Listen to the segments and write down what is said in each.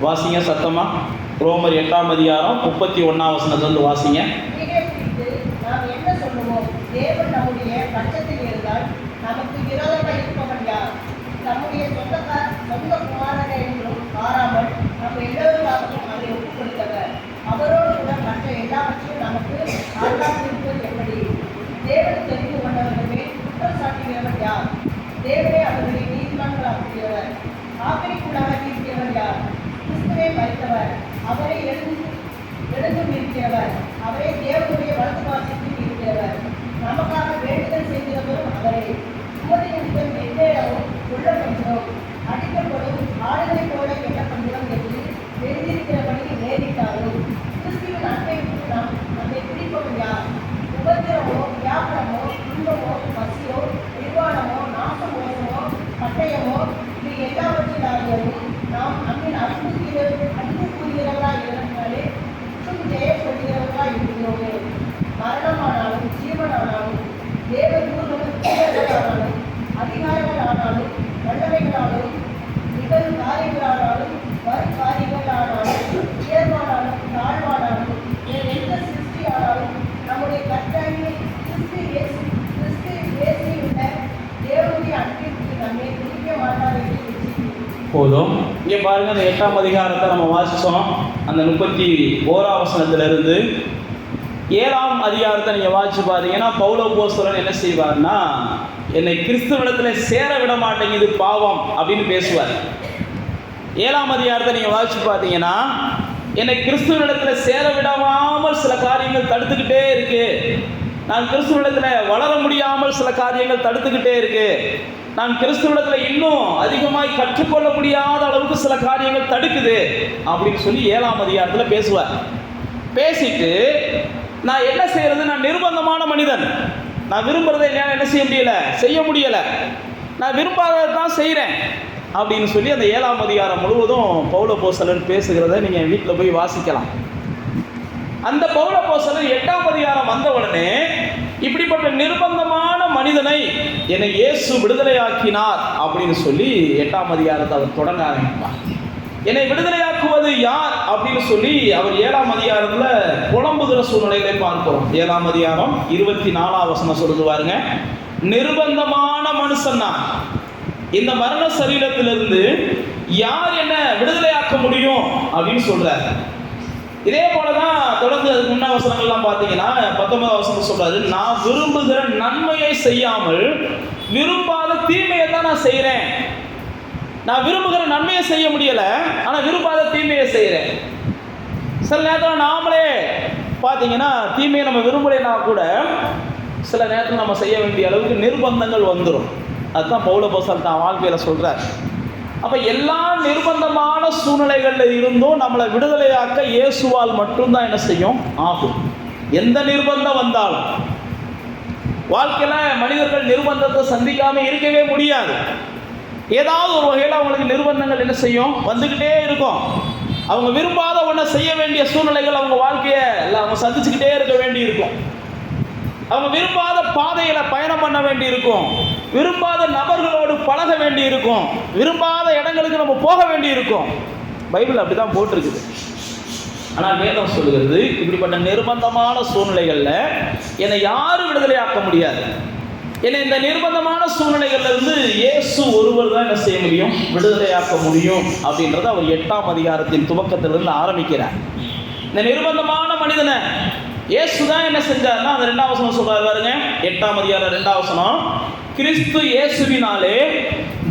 வாசிங்க சத்தமா. ரோமர் 8ஆம் அதிகாரம் 31 வாசிங்க. நாம் என்ன சொல்லுவோம்? தேவன் நம்முடைய பட்சத்தில் இருந்தால் நமக்கு விரோதமாக இருப்பவன் யார்? நம்முடைய சொந்த குமாரனை என்றும் மாறாமல் நம்ம எல்லோருக்காகவும் அதை ஒப்புக் கொடுத்தவர். அவரோடு கூட மற்ற எல்லாவற்றையும் நமக்கு ஆதாரத்திருப்பது எப்படி? தேவன் தெரிந்து கொண்டவர்களுமே குற்றம் சாட்டுகிறவர் யார்? தேவனே அவர்களை நீதிமான்களாக்குகிறவர். ஆக்கிரிக்குள்ளாக இருக்கிறவர் யார்? கிறிஸ்துவே மரித்தவர், அவரை எழுந்தும் இருக்கிறவர், அவரே தேவனுடைய வலது பாசத்தில் இருக்கிறவர். நமக்காக வேண்டுதல் செய்கிறவரும் அவரே. உமது நிமித்தம் எந்நேரமும் கொல்லப்படுகிறோம், அடிக்கப்படும் ஆடுகளை போல எண்ணப்படுகிறோம் என்று எழுதியிருக்கிறபடி நேரிட்டாலும் கிறிஸ்துவின் அன்பை நாம் நம்மை பிடிப்பவன் யார்? உபத்திரமோ, வியாபாரமோ, துன்பமோ, பசியோ, நிர்வாணமோ, நாசமோசமோ, பட்டயமோ, இது எல்லாவற்றிலாகவும் நாம் நம்மின் அன்பு கூறுகிறவர்களாக இருந்தாலே குற்றம் ஜெயப்படுகிறவர்களாக இருக்கிறோமே. மரணமானாலும் ஜீவனானாலும் தேவதூதர்களானாலும் அதிகாரங்களானாலும் வல்லமைகளானாலும் நிகழும் காரியங்களானாலும் வரும் காரியங்களானாலும் உயர்வானாலும் தாழ்வானாலும் எந்த சிருஷ்டியானாலும் நம்முடைய கர்த்தராகிய கிறிஸ்து இயேசுவுள்ள தேவனுடைய அன்பிற்கு நம்மை பிடிக்க மாட்டார் என்று போதும். இங்கே பாருங்க, அந்த 8ஆம் அதிகாரத்தை நம்ம வாசித்தோம். அந்த 31ஆம் வசனத்திலிருந்து 7ஆம் அதிகாரத்தை நீங்கள் வாசிச்சு பாத்தீங்கன்னா, பவுல் அப்போஸ்தலன் என்ன செய்வார்னா, என்னை கிறிஸ்துவிடத்தில் சேர விட மாட்டேங்குது பாவம் அப்படின்னு பேசுவார். 7ஆம் அதிகாரத்தை நீங்கள் வாசிச்சு பார்த்தீங்கன்னா, என்னை கிறிஸ்துவிடத்தில் சேர விடாமல் சில காரியங்கள் தடுத்துக்கிட்டே இருக்கு. நான் கிறிஸ்துவிடத்தில் வளர முடியாமல் சில காரியங்கள் தடுத்துக்கிட்டே இருக்கு. நான் கிறிஸ்துவிடத்தில் இன்னும் அதிகமாய் கற்றுக்கொள்ள முடியாத அளவுக்கு சில காரியங்கள் தடுக்குது அப்படின்னு சொல்லி 7ஆம் அதிகாரத்தில் பேசுவார். பேசிட்டு, நான் என்ன செய்யறது? நான் நிர்பந்தமான மனிதன். நான் விரும்புறதை என்னால் என்ன செய்ய முடியலை. நான் விரும்பாததை தான் செய்கிறேன் அப்படின்னு சொல்லி அந்த 7ஆம் அதிகாரம் முழுவதும் பவுல் அப்போஸ்தலன் பேசுகிறத நீங்கள் வீட்டில் போய் வாசிக்கலாம். அந்த பவுல் அப்போஸ்தலன் 8ஆம் அதிகாரம் வந்த உடனே, இப்படிப்பட்ட நிர்பந்தமான மனிதனை என்னை இயேசு விடுதலையாக்கினார் அப்படின்னு சொல்லி 8ஆம் அதிகாரத்தை அவர் தொடங்க ஆரம்பிப்பார். என்னை விடுதலையாக்குவது யார் அப்படின்னு சொல்லி அவர் 7ஆம் அதிகாரத்தில் புலம்புகிற சூழ்நிலைகளை பார்க்கிறோம். 7ஆம் அதிகாரம் 24ஆம் வசனம் சொல்லுது பாருங்க. நிர்பந்தமான மனுஷன் நான், இந்த மரண சரீரத்திலிருந்து யார் என்ன விடுதலையாக்க முடியும் அப்படின்னு சொல்றாரு. இதே போலதான் தொடர்ந்து அதுக்கு முன்ன வசனங்கள்லாம் பார்த்தீங்கன்னா 19ஆம் வசனம் சொல்றாரு, நான் விரும்புகிற நன்மையை செய்யாமல் விரும்பாத தீமையை தான் நான் செய்கிறேன். நான் விரும்புகிற நன்மையை செய்ய முடியல, ஆனால் விரும்பாத தீமையை செய்கிறேன். சில நேரத்தில் நாமளே பார்த்தீங்கன்னா தீமையை நம்ம விரும்பலைன்னா கூட சில நேரத்தில் நம்ம செய்ய வேண்டிய அளவுக்கு நிர்பந்தங்கள் வந்துடும். அதுதான் பவுல் அப்போஸ்தலன் தான் வாழ்க்கையில் சொல்கிறார். அப்போ எல்லா நிர்பந்தமான சூழ்நிலைகளில் இருந்தும் நம்மளை விடுதலையாக்க இயேசுவால் மட்டும்தான் என்ன செய்யும் ஆகும். எந்த நிர்பந்தம் வந்தாலும் வாழ்க்கையில் மனிதர்கள் நிர்பந்தத்தை சந்திக்காமல் இருக்கவே முடியாது. ஏதாவது ஒரு வகையில் அவங்களுக்கு நிர்பந்தங்கள் என்ன செய்யும், வந்துக்கிட்டே இருக்கும். அவங்க விரும்பாத ஒன்றை செய்ய வேண்டிய சூழ்நிலைகள் அவங்க வாழ்க்கையை அவங்க சந்திச்சுக்கிட்டே இருக்க வேண்டி இருக்கும். அவங்க விரும்பாத பாதையில் பயணம் பண்ண வேண்டி இருக்கும். விரும்பாத நபர்களோடு பழக வேண்டி இருக்கும். விரும்பாத இடங்களுக்கு நம்ம போக வேண்டி இருக்கும். பைபிள் அப்படி தான் போட்டிருக்குது. ஆனால் வேதம் சொல்லுகிறது, இப்படிப்பட்ட நிர்பந்தமான சூழ்நிலைகளில் என்னை யாரும் விடுதலையாக்க முடியாது. என்னை இந்த நிர்பந்தமான சூழ்நிலைகள்ல இருந்து இயேசு ஒருவர் தான் என்ன செய்ய முடியும், விடுதலையாக்க முடியும் அப்படின்றத அவர் 8ஆம் அதிகாரத்தின் துவக்கத்திலிருந்து ஆரம்பிக்கிறார். இந்த நிர்பந்தமான மனிதனை இயேசு தான் என்ன செஞ்சார்னா, அந்த 2ஆம் வசனம் சொல்றாரு பாருங்க. 8ஆம் அதிகாரம் 2ஆம் வசனம், கிறிஸ்து இயேசுவினாலே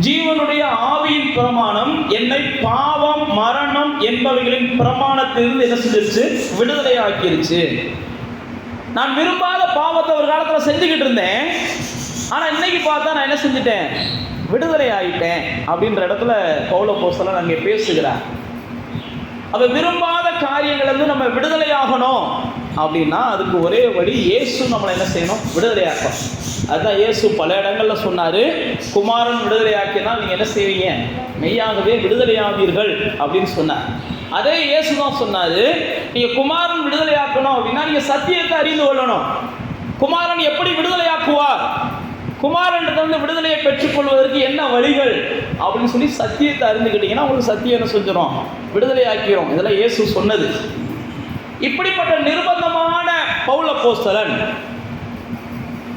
ஜீவனுடைய ஆவியின் பிரமாணம் என்னை பாவம் மரணம் என்பவைகளின் பிரமாணத்திலிருந்து என்ன செஞ்சிருச்சு, விடுதலையாக்கிருச்சு. நான் விரும்பாத பாவத்தை ஒரு காலத்தில் செஞ்சுக்கிட்டு இருந்தேன், ஆனால் இன்னைக்கு பார்த்தா நான் என்ன செஞ்சுட்டேன், விடுதலை ஆகிட்டேன் அப்படின்ற இடத்துல பவுல் அப்போஸ்தலன் அங்கே பேசுகிறார். அப்போ விரும்பாத காரியங்கள் வந்து நம்ம விடுதலை ஆகணும் அப்படின்னா அதுக்கு ஒரே வழி, இயேசு நம்மளை என்ன செய்யணும், விடுதலையாக்கணும். அதுதான் இயேசு பல இடங்கள்ல சொன்னார், குமாரன் விடுதலையாக்கினால் நீங்கள் என்ன செய்வீங்க, மெய்யாகவே விடுதலையாவீர்கள் அப்படின்னு சொன்னார். அதே இயேசு தான் சொன்னார், நீங்கள் குமாரன் விடுதலையாக்கணும் அப்படின்னா நீங்கள் சத்தியத்தை அறிந்து கொள்ளணும். குமாரன் எப்படி விடுதலையாக்குவார், குமாரனிடத்திலிருந்து விடுதலையை பெற்றுக்கொள்வதற்கு என்ன வழிகள் அப்படின்னு சொல்லி சத்தியத்தை அறிந்துக்கிட்டீங்கன்னா உங்களுக்கு சத்தியம் என்ன செஞ்சிடும், விடுதலை ஆக்கிறோம். இதெல்லாம் இயேசு சொன்னது. இப்படிப்பட்ட நிர்பந்தமான பவுல் அப்போஸ்தலன்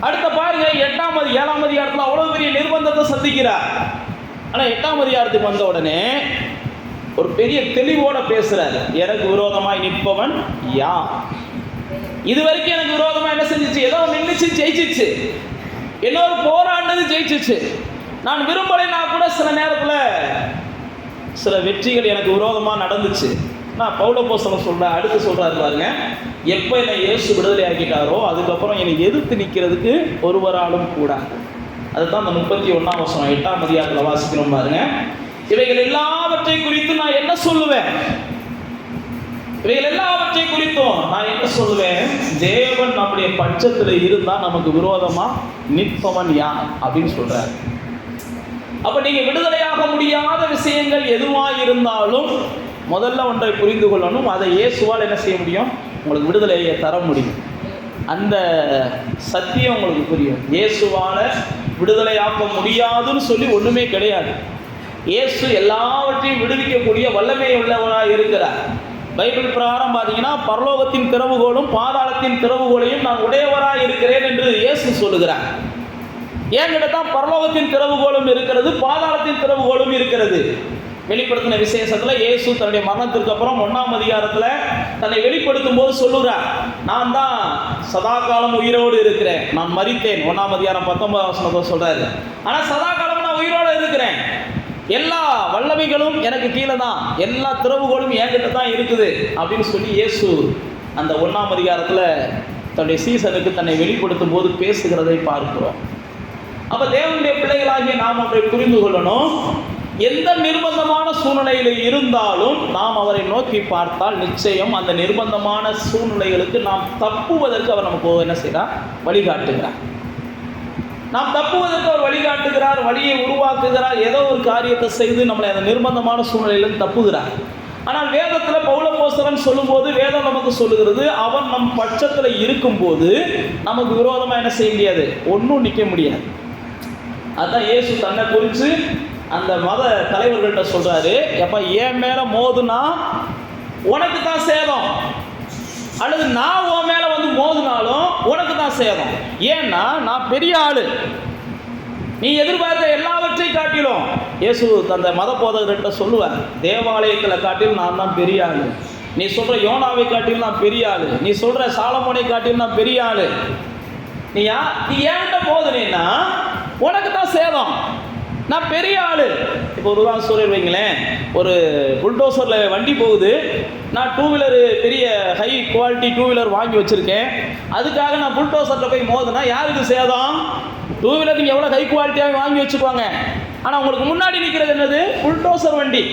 அடுத்த பாருங்க 7ஆம் அதிகாரத்தில் அவ்வளவு பெரிய நிர்பந்தத்தை சந்திக்கிறார். ஆனால் 8ஆம் அதிகாரத்துக்கு வந்த உடனே ஒரு பெரிய தெளிவோட பேசுறாரு. எனக்கு விரோதமாய் நிற்பவன் யார்? இது வரைக்கும் எனக்கு விரோதமா என்ன செஞ்சிச்சு? ஏதோ நின்றுச்சு, ஜெயிச்சிச்சு. இன்னொரு போராடினது ஜெயிச்சிச்சு. நான் விரும்பலைன்னா கூட சில நேரத்தில் சில வெற்றிகள் எனக்கு விரோதமாக நடந்துச்சு. நான் பவுல் அப்போஸ்தலன் சொல்கிறேன், அடுத்து சொல்கிறாரு பாருங்க, எப்போ என்னை இயேசு விடுதலை ஆக்கிட்டாரோ அதுக்கப்புறம் என்னை எதிர்த்து நிற்கிறதுக்கு ஒருவராலும் கூடாது. அதுதான் அந்த 31ஆம் வசனம் 8ஆம் அதிகாரத்தில் வாசிக்கிறோம் பாருங்க. இவைகள் எல்லாவற்றை குறித்து நான் என்ன சொல்லுவேன்? இவைகள் எல்லாவற்றை குறித்தும் நான் என்ன சொல்லுவேன்? தேவன் நம்முடைய பட்சத்தில் இருந்தால் நமக்கு விரோதமாக நிற்பவன் யார் அப்படின்னு சொல்கிறார். அப்போ நீங்கள் விடுதலையாக முடியாத விஷயங்கள் எதுவாக இருந்தாலும் முதல்ல ஒன்றை புரிந்து கொள்ளணும். அதை இயேசுவால் என்ன செய்ய முடியும்? உங்களுக்கு விடுதலையை தர முடியும். அந்த சத்தியம் உங்களுக்கு புரியும். இயேசுவால் விடுதலையாக்க முடியாதுன்னு சொல்லி ஒன்றுமே கிடையாது. இயேசு எல்லாவற்றையும் விடுவிக்கக்கூடிய வல்லமை உள்ளவராக இருக்கிறார். பைபிள் பிரகாரம் பார்த்தீங்கன்னா பரலோகத்தின் திறவுகோலும் பாதாளத்தின் திறவுகோலையும் நான் உடையவராக இருக்கிறேன் என்று இயேசு சொல்லுகிறார். ஏங்கிட்ட தான் பரலோகத்தின் திறவுகோலும் இருக்கிறது, பாதாளத்தின் திறவுகோலும் இருக்கிறது. வெளிப்படுத்தின விசேஷத்தில் இயேசு தன்னுடைய மரணத்திற்கு அப்புறம் 1ஆம் அதிகாரத்தில் தன்னை வெளிப்படுத்தும் போது சொல்லுகிறார், நான் தான் சதா காலம் உயிரோடு இருக்கிறேன். நான் மரித்தேன். 1ஆம் அதிகாரம் 19ஆம் வசனத்தை சொல்றாரு. ஆனால் சதா காலம் நான் உயிரோடு இருக்கிறேன். எல்லா வல்லமைகளும் எனக்கு கீழே தான், எல்லா திறவுகளும் என்கிட்ட தான் இருக்குது அப்படின்னு சொல்லி இயேசு அந்த 1ஆம் அதிகாரத்தில் தன்னுடைய சீசனுக்கு தன்னை வெளிப்படுத்தும் போது பேசுகிறதை பார்க்கிறோம். அப்போ தேவனுடைய பிள்ளைகளாகிய நாம் அவரை புரிந்து கொள்ளணும். எந்த நிர்பந்தமான சூழ்நிலையில் இருந்தாலும் நாம் அவரை நோக்கி பார்த்தால் நிச்சயம் அந்த நிர்பந்தமான சூழ்நிலைகளுக்கு நாம் தப்புவதற்கு அவர் நமக்கு என்ன செய்கிறார்? வழிகாட்டுகிறார். நாம் தப்புவதற்கு அவர் வழிகாட்டுகிறார், வழியை உருவாக்குகிறார். ஏதோ ஒரு காரியத்தை செய்து நம்மளை அந்த நிர்பந்தமான சூழ்நிலையிலும் தப்புகிறார். ஆனால் வேதத்தில் பவுல் அப்போஸ்தலன் சொல்லும்போது வேதம் நமக்கு சொல்லுகிறது, அவன் நம் பட்சத்தில் இருக்கும்போது நமக்கு விரோதமாக என்ன செய்ய முடியாது? ஒன்றும் நிற்க முடியாது. அதுதான் இயேசு தன்னை குறித்து அந்த மத தலைவர்கள்ட்ட சொல்றாரு, எப்ப என் மேல மோதுனா உனக்கு தான் சேதம், அல்லது நான் உன் மேல வந்து மோதுனாலும் உனக்கு தான் சேதம். ஏன்னா நான் பெரிய ஆளு, நீ எதிர்பார்த்த எல்லாவற்றையும் காட்டிலும். இயேசு அந்த மத போதகர்கிட்ட சொல்லுவார், தேவாலயத்தில் காட்டிலும் நான் தான் பெரிய ஆளு, நீ சொல்ற யோனாவை காட்டிலும் நான் பெரிய ஆளு, நீ சொல்ற சாலமோனை காட்டிலும் நான் பெரிய ஆளு. நீ ஏன்ட்ட போதுனேன்னா உனக்கு தான் சேதம், நான் பெரிய ஆளு. இப்போ ஒரு உதாரணம் சொல்லிடுவீங்களேன், ஒரு புல்டோசரில் வண்டி போகுது, நான் 2 வீலரு பெரிய ஹை குவாலிட்டி 2 வீலர் வாங்கி வச்சுருக்கேன், அதுக்காக நான் புல்டோசரில் போய் மோதுனா யாருக்கு சேதம்? 2 வீலர் நீங்கள் எவ்வளோ ஹை குவாலிட்டியாக வாங்கி வச்சுக்குவாங்க, ஆனால் உங்களுக்கு முன்னாடி நிற்கிறது என்னது? புல்டோசர் வண்டி.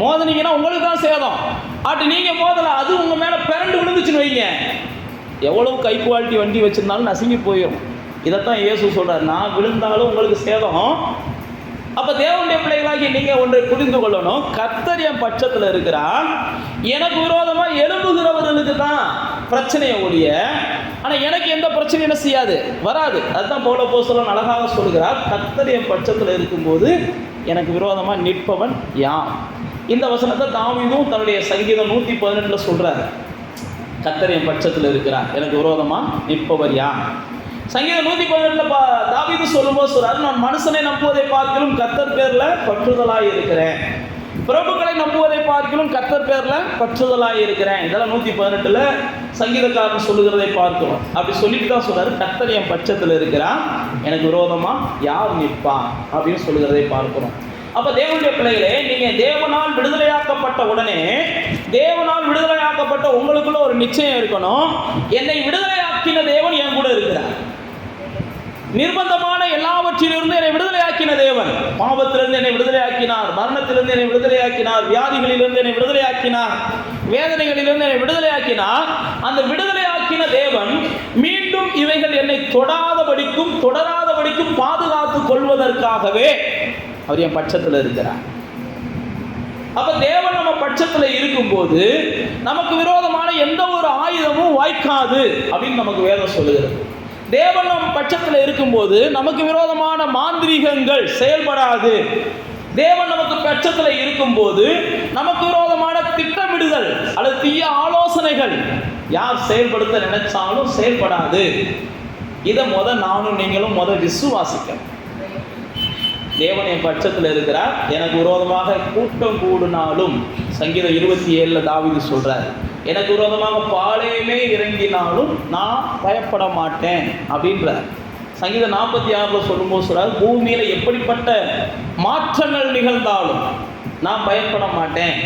மோதுனீங்கன்னா உங்களுக்கு தான் சேதம். அப்படி நீங்கள் மோதலாம், அது உங்கள் மேலே பிறண்டு விழுந்துச்சுன்னு வைங்க, எவ்வளவு ஹை குவாலிட்டி வண்டி வச்சுருந்தாலும் நசுங்கி போயிடும். இதைத்தான் இயேசு சொல்கிறார், நான் விழுந்தாலும் உங்களுக்கு சேதம். அப்போ தேவனுடைய பிள்ளைகளாகி நீங்கள் ஒன்றை புரிந்து கொள்ளணும், கர்த்தர் என் பட்சத்தில் இருக்கிறார். எனக்கு விரோதமாக எழும்புகிறவர்களுக்கு தான் பிரச்சனையை ஒழிய, ஆனால் எனக்கு எந்த பிரச்சனையும் என்ன செய்யாது, வராது. அதுதான் பவுல் அப்போஸ்தலன் அழகாக சொல்கிறார், கர்த்தர் என் பட்சத்தில் இருக்கும்போது எனக்கு விரோதமாக நிற்பவன் யார்? இந்த வசனத்தை தாவீதும் தன்னுடைய சங்கீதம் 118 சொல்கிறார், கர்த்தர் என் பட்சத்தில் இருக்கிறார், எனக்கு விரோதமாக நிற்பவர் யார்? சங்கீதம் 118 தாவீது சொல்லும்போது சொல்றாரு, நான் மனுஷனை நம்புவதை பார்க்கிலும் கர்த்தர் பேரில் பற்றுதலாக இருக்கிறேன், பிரபுக்களை நம்புவதை பார்க்கிலும் கர்த்தர் பேரில் பற்றுதலாக இருக்கிறேன். இதெல்லாம் 118 சங்கீதக்காரன் சொல்லுகிறதை பார்க்கிறோம். அப்படி சொல்லிட்டு தான் சொல்றாரு, கர்த்தர் என் பட்சத்தில் இருக்கிறான், எனக்கு விரோதமாக யார் நிற்பா அப்படின்னு சொல்லுகிறதை பார்க்கிறோம். அப்போ தேவனுடைய பிள்ளைகளே, நீங்கள் தேவனால் விடுதலையாக்கப்பட்ட உடனே, தேவனால் விடுதலையாக்கப்பட்ட உங்களுக்குள்ள ஒரு நிச்சயம் இருக்கணும், என்னை விடுதலையாக்கின தேவன் என் கூட இருக்கிறார். நிர்பந்தமான எல்லாவற்றிலிருந்து என்னை விடுதலையாக்கின தேவன், பாவத்திலிருந்து என்னை விடுதலையாக்கினார், மரணத்திலிருந்து என்னை விடுதலையாக்கினார், வியாதிகளிலிருந்து என்னை விடுதலையாக்கினார், வேதனைகளிலிருந்து என்னை விடுதலையாக்கினார். அந்த விடுதலையாக்கின தேவன் மீண்டும் இவைகள் என்னை தொடராதபடிக்கும் பாதுகாத்து கொள்வதற்காகவே அவர் என் பட்சத்தில் இருக்கிறார். அப்ப தேவன் நம்ம பட்சத்தில் இருக்கும்போது நமக்கு விரோதமான எந்த ஒரு ஆயுதமும் வாய்க்காது அப்படின்னு நமக்கு வேதம் சொல்லுகிறது. தேவன் நம் பட்சத்தில் இருக்கும்போது நமக்கு விரோதமான மாந்திரீகங்கள் செயல்படாது. தேவன் நமக்கு பட்சத்தில் இருக்கும்போது நமக்கு விரோதமான திட்டமிடுதல் அல்லது தீய ஆலோசனைகள் யார் செயல்படுத்த நினைச்சாலும் செயல்படாது. இதை நானும் நீங்களும் விசுவாசிக்கணும். தேவன் என் பட்சத்தில் இருக்கிறார், எனக்கு விரோதமாக கூட்டம் கூடினாலும், சங்கீதம் 27 தாவீது சொல்றார், எனக்கு விரோதமாக பாளையமே இறங்கினாலும் நான் பயப்பட மாட்டேன் அப்படின்றார். சங்கீதம் 46 சொல்லும்போது சொல்றார், பூமியில எப்படிப்பட்ட மாற்றங்கள் நிகழ்ந்தாலும் நான் பயப்பட மாட்டேன்.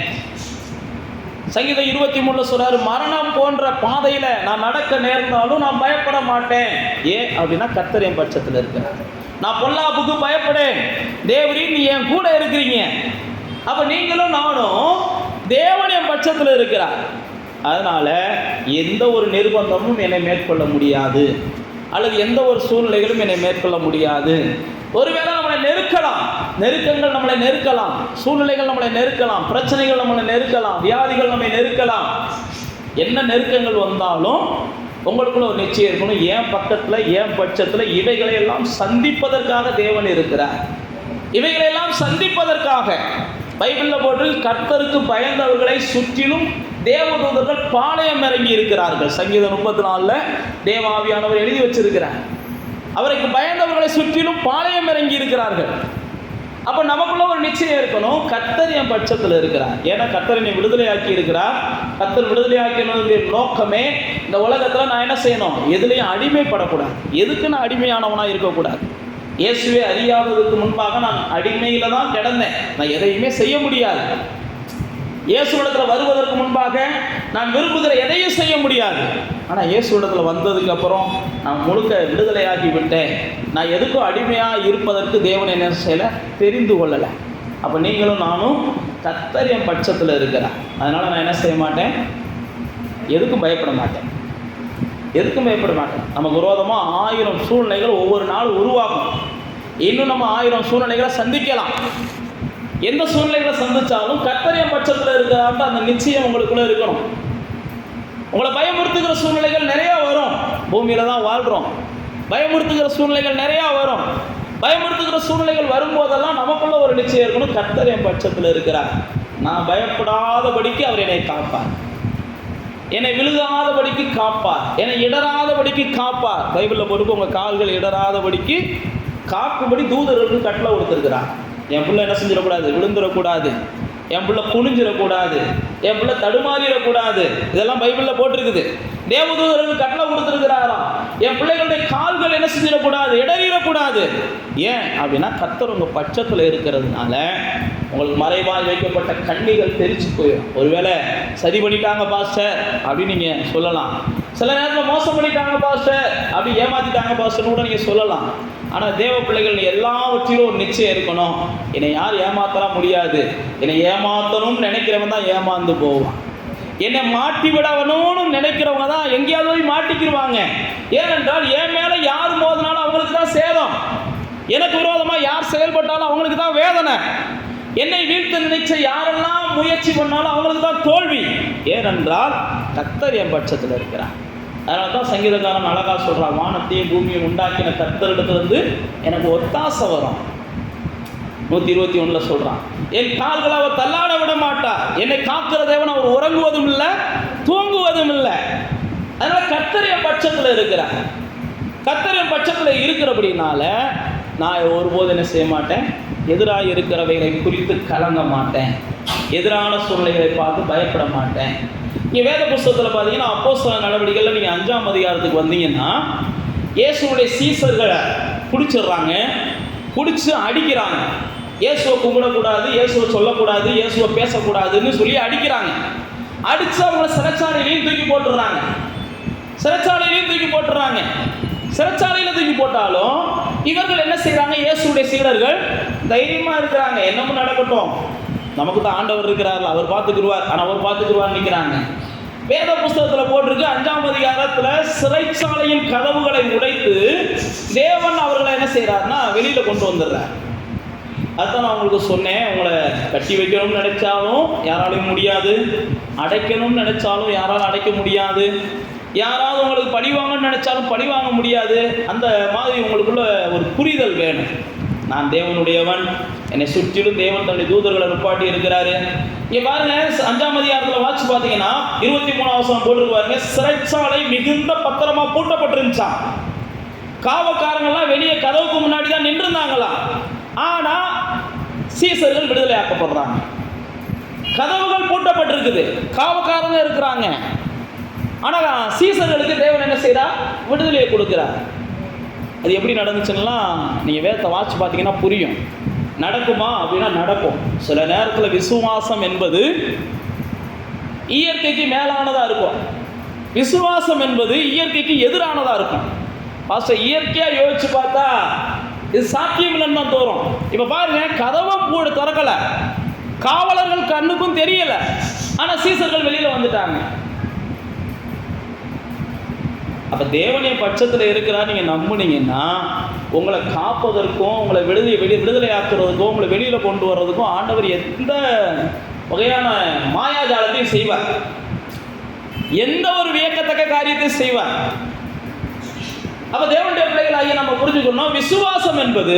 சங்கீதம் 23 சொல்றாரு, மரணம் போன்ற பாதையில நான் நடக்க நேர்ந்தாலும் நான் பயப்பட மாட்டேன். ஏன் அப்படின்னா கர்த்தர் என் பட்சத்தில் இருக்கிறார். நான் பொல்லாப்புக்கு பயப்படேன், தேவரீர் நீ என் கூட இருக்கிறீங்க. அப்ப நீங்களும் நானும் தேவன் என் பட்சத்தில் இருக்கிறார். அதனால எந்த ஒரு நிர்பந்தமும் என்னை மேற்கொள்ள முடியாது, அல்லது எந்த ஒரு சூழ்நிலைகளும் என்னை மேற்கொள்ள முடியாது. ஒருவேளை நம்மளை நெருக்கலாம், நெருக்கங்கள் நம்மளை நெருக்கலாம், சூழ்நிலைகள் நம்மளை நெருக்கலாம், பிரச்சனைகள் நம்மளை நெருக்கலாம், வியாதிகள் நம்மை நெருக்கலாம். என்ன நெருக்கங்கள் வந்தாலும் உங்களுக்குள்ள ஒரு நிச்சயம் இருக்கணும், என் பக்கத்தில் என் பட்சத்தில் இவைகளை எல்லாம் சந்திப்பதற்காக தேவன் இருக்கிறார். இவைகளை எல்லாம் சந்திப்பதற்காக பைபிளில் போட்டு கர்த்தருக்கு பயந்தவர்களை சுற்றிலும் தேவதூதர்கள் பாளையம் இறங்கி இருக்கிறார்கள். சங்கீதம் 34 தேவாவியானவர் எழுதி வச்சிருக்கிறார். அவருக்கு பயந்தவர்களை சுற்றிலும் பாளையம் இறங்கி இருக்கிறார்கள். அப்ப நமக்குள்ள ஒரு நிச்சயம் இருக்கணும், கர்த்தர் என் பட்சத்தில் இருக்கிறார். ஏன்னா கர்த்தர் என்னை விடுதலையாக்கி இருக்கிறார். கர்த்தர் விடுதலையாக்கினுடைய நோக்கமே இந்த உலகத்துல நான் என்ன செய்யணும், எதுலையும் அடிமைப்படக்கூடாது. எதுக்கு நான் அடிமையானவனா இருக்கக்கூடாது. இயேசுவே அறியாததுக்கு முன்பாக நான் அடிமையில தான் கிடந்தேன், நான் எதையுமே செய்ய முடியாது. இயேசுவிடத்தில் வருவதற்கு முன்பாக நான் விரும்புகிற எதையும் செய்ய முடியாது. ஆனால் இயேசுவிடத்தில் வந்ததுக்கு அப்புறம் நான் முழுக்க விடுதலையாகி விட்டேன். நான் எதுக்கும் அடிமையாக இருப்பதற்கு தேவன் என்ன செய்யலை, தெரிந்து கொள்ளலை. அப்போ நீங்களும் நானும் கர்த்தர் என் பட்சத்தில் இருக்கிறார். அதனால் நான் என்ன செய்ய மாட்டேன், எதுக்கும் பயப்பட மாட்டேன், எதுக்கும் பயப்பட மாட்டேன். நமக்கு விரோதமாக 1000 சூழ்நிலைகள் ஒவ்வொரு நாள் உருவாகும். இன்னும் நம்ம 1000 சூழ்நிலைகளை சந்திக்கலாம். எந்த சூழ்நிலைகளை சந்திச்சாலும் கர்த்தர் என் பட்சத்தில் இருக்கிறார் அந்த நிச்சயம் உங்களுக்குள்ள இருக்கணும். உங்களை பயமுறுத்துகிற சூழ்நிலைகள் நிறைய வரும். பூமியில தான் வாழ்றோம், பயமுறுத்துகிற சூழ்நிலைகள் நிறைய வரும். பயமுறுத்துகிற சூழ்நிலைகள் வரும்போதெல்லாம் நமக்குள்ள ஒரு நிச்சயம் இருக்கணும், கர்த்தர் என் பட்சத்தில் இருக்கிறார். நான் பயப்படாதபடிக்கு அவர் என்னை காப்பார், என்னை விழுகாதபடிக்கு காப்பார், என்னை இடராதபடிக்கு காப்பார். பைபிளில் பொறுப்பு உங்கள் கால்கள் இடராதபடிக்கு காக்கும்படி தூதர்களுக்கு கட்டளை கொடுத்துருக்கிறார். என் பிள்ளை என்ன செஞ்சிடக்கூடாது, விழுந்துடக்கூடாது, என் பிள்ளை குனிஞ்சிடக்கூடாது, என் பிள்ளை தடுமாறிடக்கூடாது. இதெல்லாம் பைபிளில் போட்டிருக்குது. தேவதூதர்கள் கட்டளை கொடுத்துருக்கிறாராம், என் பிள்ளைகளுடைய கால்கள் என்ன செஞ்சிடக்கூடாது, இடறிடக்கூடாது. ஏன் அப்படின்னா கர்த்தர் உங்கள் பட்சத்தில் இருக்கிறதுனால உங்களுக்கு மறைவாய் வைக்கப்பட்ட கண்ணிகள் தெரிச்சு போயிடும். ஒருவேளை சரி பண்ணிட்டாங்க பாஸ்டர் அப்படின்னு நீங்கள் சொல்லலாம், சில நேரத்தில் மோசம் பண்ணிட்டாங்க பாஸ்டர் அப்படி ஏமாத்திட்டாங்க பாஸ்டர்னு கூட நீங்கள் சொல்லலாம். ஆனால் தேவ பிள்ளைகள் எல்லாவற்றிலும் ஒரு நிச்சயம் இருக்கணும், என்னை யார் ஏமாத்தலாம் முடியாது. என்னை ஏமாத்தணும்னு நினைக்கிறவன் தான் ஏமாந்து போவான். என்னை மாட்டி விடணும்னு நினைக்கிறவங்க தான் எங்கேயாவது போய் மாட்டிக்கிடுவாங்க. ஏனென்றால் என் மேலே யார் மோதினாலும் அவங்களுக்கு தான் சேதம், எனக்கு விரோதமாக யார் செயல்பட்டாலும் அவங்களுக்கு தான் வேதனை. என்னை வீழ்த்த நினைச்ச யாரெல்லாம் முயற்சி பண்ணாலும் அவங்களுக்கு தான் தோல்வி. ஏனென்றால் கர்த்தர் என் பட்சத்தில் இருக்கிறார். அதனால தான் சங்கீதக்காரன் அழகா சொல்கிறான், வானத்தையும் பூமியை உண்டாக்கின கர்த்தரிடத்துலேருந்து எனக்கு ஒத்தாசை வரும். 121 சொல்கிறான், என் கால்களை அவர் தள்ளாட விட மாட்டார், என்னை காக்கிற தேவன் அவர் உறங்குவதும் இல்லை தூங்குவதும் இல்லை. அதனால கர்த்தர் என் பட்சத்தில் இருக்கிறார். கர்த்தர் என் பட்சத்தில் இருக்கிறபடினால நான் ஒருபோது என்ன செய்ய மாட்டேன், எதிராக இருக்கிறவைகளை குறித்து கலங்க மாட்டேன், எதிரான சூழ்நிலைகளை பார்த்து பயப்பட மாட்டேன். இங்கே வேத புஸ்தகத்தில் பார்த்தீங்கன்னா அப்போஸ்தலர் நடவடிக்கைகளில் நீங்கள் 5ஆம் அதிகாரத்துக்கு வந்தீங்கன்னா இயேசுடைய சீசர்களை பிடிச்சிடுறாங்க, பிடிச்சி அடிக்கிறாங்க. இயேசுவை கும்பிடக்கூடாது, இயேசுவை சொல்லக்கூடாது, இயேசுவை பேசக்கூடாதுன்னு சொல்லி அடிக்கிறாங்க. அடித்து அவங்கள சிறைச்சாலையிலையும் தூக்கி போட்டுடுறாங்க. சிறைச்சாலையிலையும் தூக்கி போட்டுடுறாங்க. சிறைச்சாலையில் தூக்கி போட்டாலும் இவர்கள் என்ன செய்கிறாங்க, இயேசுடைய சீடர்கள் தைரியமாக இருக்கிறாங்க, என்னமும் நடக்கட்டும், நமக்கு தான் ஆண்டவர் இருக்கிறார்கள், அவர் பார்த்துக்குருவார், ஆனால் அவர் பார்த்துக்குருவார்னு நிற்கிறாங்க. வேத புஸ்தகத்தில் போட்டிருக்கு 5ஆம் அதிகாரத்தில் சிறைச்சாலையின் கதவுகளை உடைத்து தேவன் அவர்களை என்ன செய்கிறாருன்னா வெளியில் கொண்டு வந்துடுறார். அதுதான் நான் உங்களுக்கு சொன்னேன், உங்களை கட்டி வைக்கணும்னு நினைச்சாலும் யாராலையும் முடியாது, அடைக்கணும்னு நினைச்சாலும் யாராலும் அடைக்க முடியாது. யாராவது உங்களுக்கு பழிவாங்கன்னு நினைச்சாலும் பழிவாங்க முடியாது. அந்த மாதிரி உங்களுக்குள்ள ஒரு புரிதல் வேணும். நான் தேவனுடையவன், என்னை சுற்றிலும் தேவன் தன்னுடைய தூதர்களை நிப்பாட்டி இருக்கிறாரு. இங்க பாருங்க, 5ஆம் அதிகாரத்துல வாட்சி பார்த்தீங்கன்னா 23ஆம் வசனம் போட்டு பாருங்க. சிறைச்சாலை மிகுந்த பத்திரமா பூட்டப்பட்டிருந்துச்சான். காவக்காரங்கள்லாம் வெளியே கதவுக்கு முன்னாடி தான் நின்று இருந்தாங்களாம். ஆனா சீசர்கள் விடுதலை ஆக்கப்படுறாங்க. கதவுகள் பூட்டப்பட்டிருக்குது, காவக்காரங்க இருக்கிறாங்க. ஆனா சீசர்களுக்கு தேவன் என்ன செய்யறா? விடுதலையை கொடுக்கிறார். அது எப்படி நடந்துச்சுன்னா நீங்க வேதத்தை வாட்சி பார்த்தீங்கன்னா புரியும். நடக்குமா அப்படின்னா நடக்கும். சில நேரத்தில் விசுவாசம் என்பது இயற்கைக்கு மேலானதா இருக்கும், விசுவாசம் என்பது இயற்கைக்கு எதிரானதா இருக்கும். பாஸ்டர், இயற்கையா யோசிச்சு பார்த்தா இது சாத்தியம் இல்லைன்னு தான் தோறும். இப்ப பாருங்க, கதவை திறக்கல, காவலர்கள் கண்ணுக்கும் தெரியல, ஆனா சீசர்கள் வெளியில வந்துட்டாங்க. அப்ப தேவனுடைய பட்சத்தில் இருக்கிறார் நீங்க நம்புனீங்கன்னா உங்களை காப்பதற்கும் உங்களை விடுதலை ஆக்குறதுக்கும் உங்களை வெளியில கொண்டு வர்றதுக்கும் ஆண்டவர் எந்த வகையான மாயாஜாலத்தையும் செய்வார், எந்த ஒரு வியக்கத்தக்க காரியத்தையும் செய்வார். அப்ப தேவனுடைய பிள்ளைகளாகிய நம்ம புரிஞ்சுக்கணும், விசுவாசம் என்பது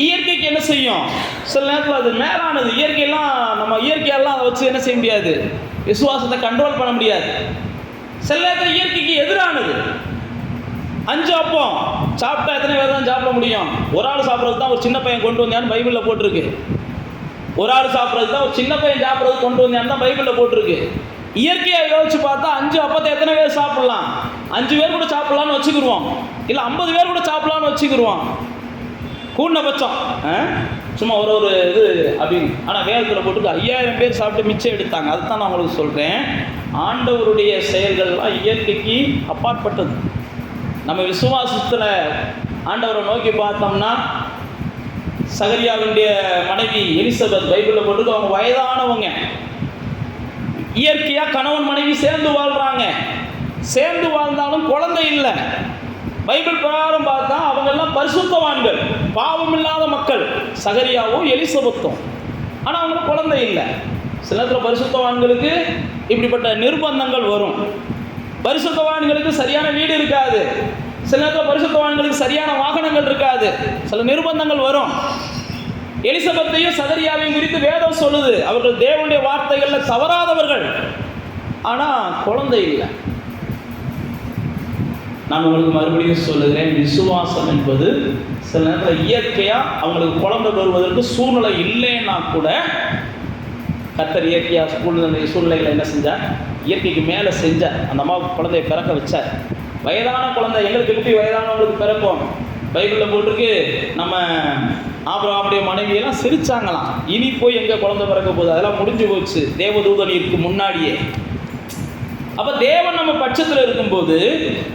இயற்கைக்கு என்ன செய்யும்? சில நேரத்தில் அது மேலானது. இயற்கையெல்லாம் நம்ம இயற்கையெல்லாம் அதை வச்சு என்ன செய்ய முடியாது, விசுவாசத்தை கண்ட்ரோல் பண்ண முடியாது. சில நேரத்தில் இயற்கைக்கு எதிரானது. 5 அப்பம் சாப்பிட்டா எத்தனை பேர் தான் சாப்பிட முடியும்? ஒரு ஆள் சாப்பிட்றது தான் ஒரு சின்ன பையன் கொண்டு வந்தான்னு பைபிளில் போட்டிருக்கு. ஒரு ஆள் சாப்பிட்றது தான் ஒரு சின்ன பையன் சாப்பிட்றது கொண்டு வந்தான்னு தான் பைபிளில் போட்டிருக்கு. இயற்கையாக யோசிச்சு பார்த்தா 5 அப்பத்தை எத்தனை பேர் சாப்பிடலாம்? 5 பேர் கூட சாப்பிடலான்னு வச்சுக்கிடுவோம், இல்லை 50 பேர் கூட சாப்பிடலான்னு வச்சுக்கிடுவோம் கூடினபட்சம். சும்மா ஒரு இது அப்படின்னு. ஆனால் வேதத்தில் போட்டு 5000 பேர் சாப்பிட்டு மிச்சம் எடுத்தாங்க. அதுதான் நான் உங்களுக்கு சொல்கிறேன். ஆண்டவருடைய செயல்கள்லாம் இயற்கைக்கு அப்பாற்பட்டது. நம்ம விசுவாசத்தில் ஆண்டவரை நோக்கி பார்த்தோம்னா, சகரியாவுடைய மனைவி எலிசபெத் பைபிளில் போட்டு அவங்க வயதானவங்க. இயற்கையாக கணவன் மனைவி சேர்ந்து வாழ்கிறாங்க. சேர்ந்து வாழ்ந்தாலும் குழந்தை இல்லை. பைபிள் பிரகாரம் பார்த்தா அவங்கெல்லாம் பரிசுத்தவான்கள், பாவம் இல்லாத மக்கள், சகரியாவும் எலிசபெத்தும். ஆனால் அவங்களுக்கு குழந்தை இல்லை. சில நேரத்தில் பரிசுத்தவான்களுக்கு இப்படிப்பட்ட நிர்பந்தங்கள் வரும். பரிசுத்தவான்களுக்கு சரியான வீடு இருக்காது. சில நேரத்தில் பரிசுத்தவான்களுக்கு சரியான வாகனங்கள் இருக்காது. சில நிர்பந்தங்கள் வரும். எலிசபெத்தையும் சகரியாவையும் குறித்து வேதம் சொல்லுது, அவர்கள் தேவனுடைய வார்த்தைகளில் தவறாதவர்கள், ஆனால் குழந்தை இல்லை. நான் உங்களுக்கு மறுபடியும் சொல்லுகிறேன், விசுவாசம் என்பது சில நேரத்தில் இயற்கையாக அவங்களுக்கு குழந்தை வருவதற்கு சூழ்நிலை இல்லைன்னா கூட கர்த்தர் இயற்கையாக சூழ்நிலைகளை என்ன செஞ்சார்? இயற்கைக்கு மேலே செஞ்சார். அந்த அம்மாவுக்கு குழந்தையை பிறக்க வச்சார். வயதான குழந்தை எங்களுக்கு எப்படி வயதானவங்களுக்கு பிறக்கும்? பைபிளில் போட்டிருக்கு, நம்ம ஆபிரகாமுடைய மனைவியெல்லாம் சிரிச்சாங்களாம். இனி போய் எங்கே குழந்தை பிறக்க போகுது, அதெல்லாம் முடிஞ்சு போச்சு தேவதூதனிற்கு முன்னாடியே. அப்ப தேவன் நம்ம பட்சத்தில் இருக்கும்போது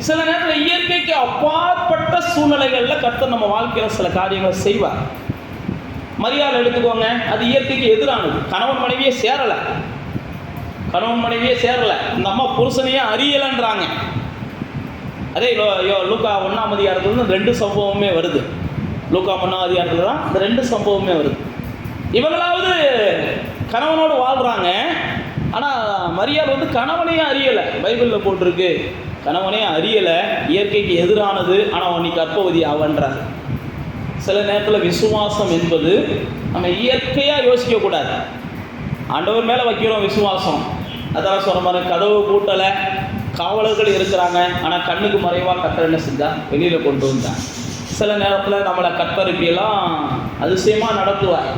சில நேரத்தில் இயற்கைக்கு அப்பாற்பட்ட சூழ்நிலைகளில் கர்த்தர் நம்ம வாழ்க்கையில் சில காரியங்களை செய்வார். மரியாதை எடுத்துக்கோங்க, அது இயற்கைக்கு எதிரானது. கணவன் மனைவியே சேரலை, கணவன் மனைவியே சேரலை. இந்த அம்மா புருஷனையே அறியலைன்றாங்க. அதே லூக்கா 1ஆம் அதிகாரத்துல 2 சம்பவமே வருது. லூக்கா 1ஆம் அதிகாரத்துல தான் இந்த 2 சம்பவமே வருது. இவங்களாவது கணவனோடு வாழ்கிறாங்க, ஆனால் மரியாதை வந்து கணவனையும் அறியலை. பைபிளில் போட்டிருக்கு, கணவனையும் அறியலை, இயற்கைக்கு எதிரானது, ஆனால் நீ கர்ப்பவதி ஆவன்றார். சில நேரத்தில் விசுவாசம் என்பது நம்ம இயற்கையாக யோசிக்கக்கூடாது, ஆண்டவர் மேலே வைக்கிறோம் விசுவாசம். அதான் சொன்ன மாதிரி கதவு பூட்டலை, காவலர்கள் இருக்கிறாங்க, ஆனால் கண்ணுக்கு மறைவாக கர்த்தர் என்ன செஞ்சால் வெளியில் கொண்டு வந்தாங்க. சில நேரத்தில் நம்மளை கர்த்தர் இப்படியெல்லாம் அதிசயமாக நடத்துவார்.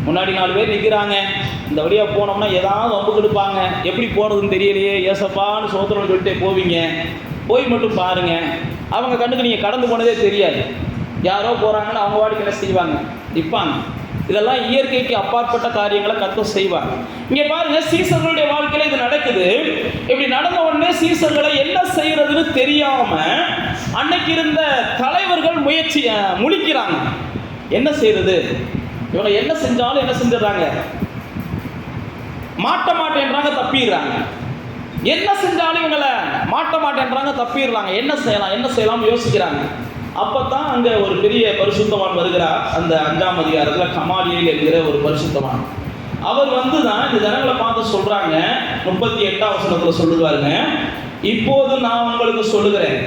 முன்னாடி 4 பேர் நிற்கிறாங்க, இந்த வழியாக போனோம்னா ஏதாவது வம்பு கொடுப்பாங்க, எப்படி போகிறதுன்னு தெரியலையே, ஏசப்பான்னு சோத்திரம்னு சொல்லிட்டே போவீங்க. போய் மட்டும் பாருங்கள், அவங்க கண்ணுக்கு நீங்கள் கடந்து போனதே தெரியாது. யாரோ போகிறாங்கன்னு அவங்க வாடிக்கை என்ன செய்வாங்க, நிற்பாங்க. இதெல்லாம் இயற்கைக்கு அப்பாற்பட்ட காரியங்களை கர்த்தர் செய்வாங்க. இங்கே பாருங்க, சீசர்களுடைய வாழ்க்கையில் இது நடக்குது. இப்படி நடந்த உடனே சீசர்களை என்ன செய்யறதுன்னு தெரியாம அன்னைக்கு இருந்த தலைவர்கள் முழிக்கிறாங்க. என்ன செய்யறது? இவங்க என்ன செஞ்சாலும் என்ன செஞ்சிடறாங்க, மாட்ட மாட்டேன்றாங்க, தப்பிடுறாங்க. என்ன செஞ்சாலும் இவங்களை மாட்ட மாட்டேன்றாங்க, தப்பிடுறாங்க. என்ன செய்யலாம் யோசிக்கிறாங்க. அப்பதான் அங்க ஒரு பெரிய பரிசுத்தவான் வருகிறார். அந்த 5ஆம் அதிகாரத்தில் கமாலியேல் என்கிற ஒரு பரிசுத்தவான். அவர் தான் இந்த ஜனங்களை பார்த்து சொல்றாங்க. 38ஆம் வசனத்துல சொல்லுவாருங்க, இப்போது நான் உங்களுக்கு சொல்லுகிறேன்,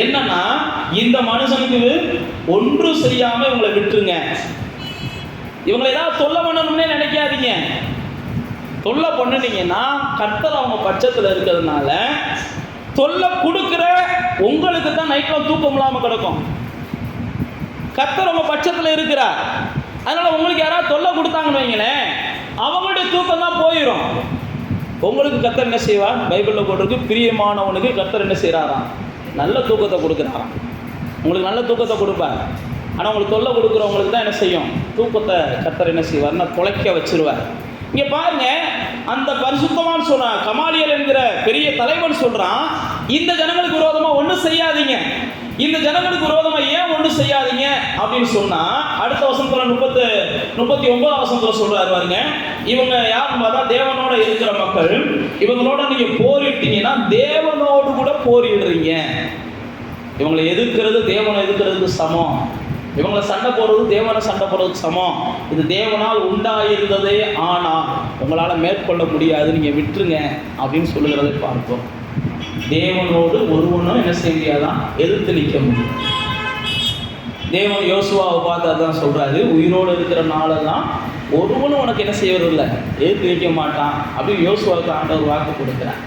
என்னன்னா இந்த மனுஷனுக்கு ஒன்று செய்யாம இவங்களை விட்டுருங்க. இவங்களை ஏதாவது தொல்லை பண்ணணும்னே நினைக்காதீங்க. தொல்லை பண்ணுனீங்கன்னா கர்த்தர் அவங்க பட்சத்தில் இருக்கிறதுனால தொல்லை கொடுக்குற உங்களுக்கு தான் நைட்ல தூக்கம் இல்லாமல் கிடக்கும். கர்த்தர் உங்க பட்சத்தில் இருக்கிறார். அதனால உங்களுக்கு யாராவது தொல்லை கொடுத்தாங்கன்னு வைங்களேன், அவங்களுடைய தூக்கம் தான் போயிடும். உங்களுக்கு கர்த்தர் என்ன செய்வார்? பைபிளில் போட்டிருக்கு, பிரியமானவனுக்கு கர்த்தர் என்ன செய்கிறாராம்? நல்ல தூக்கத்தை கொடுக்குறாராம். உங்களுக்கு நல்ல தூக்கத்தை கொடுப்பார். ஆனால் உங்களுக்கு தொல்லை கொடுக்குறவங்களுக்கு தான் என்ன செய்யும்? தூக்கத்தை கர்த்தர் என்ன செய்வார்னா தொலைக்க வச்சிருவார். இங்கே பாருங்க, அந்த பரிசுத்தமான் சொல்றான், கமாலியல் என்கிற பெரிய தலைவன் சொல்றான், இந்த ஜனங்களுக்கு விரோதமாக ஒன்றும் செய்யாதீங்க. இந்த ஜனங்களுக்கு விரோதமாக ஏன் ஒன்றும் செய்யாதீங்க அப்படின்னு சொன்னா, அடுத்த வசனத்துல 39 வசனத்துல சொல்றாரு பாருங்க, இவங்க யாருன்னு பார்த்தா தேவனோட இருக்கிற மக்கள். இவங்களோட நீங்க போரிட்டீங்கன்னா தேவனோடு கூட போரிடுறீங்க. இவங்களை எதிர்க்கிறது தேவனை எதிர்க்கிறதுக்கு சமம். இவங்களை சண்டை போடுறது தேவனை சண்டை போடுறதுக்கு சமம். இது தேவனால் உண்டாயிருந்ததே, ஆனால் உங்களால் மேற்கொள்ள முடியாது, நீங்கள் விட்டுருங்க அப்படின்னு சொல்லுகிறதை பார்ப்போம். தேவனோடு ஒருவனும் என்ன செய்ய முடியாதான்? எதிர்த்து நிற்க முடியும். தேவன் யோசுவாவை பார்த்து அதான் சொல்கிறாரு, உயிரோடு இருக்கிற நாளெல்லாம் ஒருவனும் உனக்கு என்ன செய்வதில்லை, எதிர்த்து நிற்க மாட்டான் அப்படின்னு யோசுவாவுக்கு ஆண்டவர் வாக்கு கொடுக்குறார்.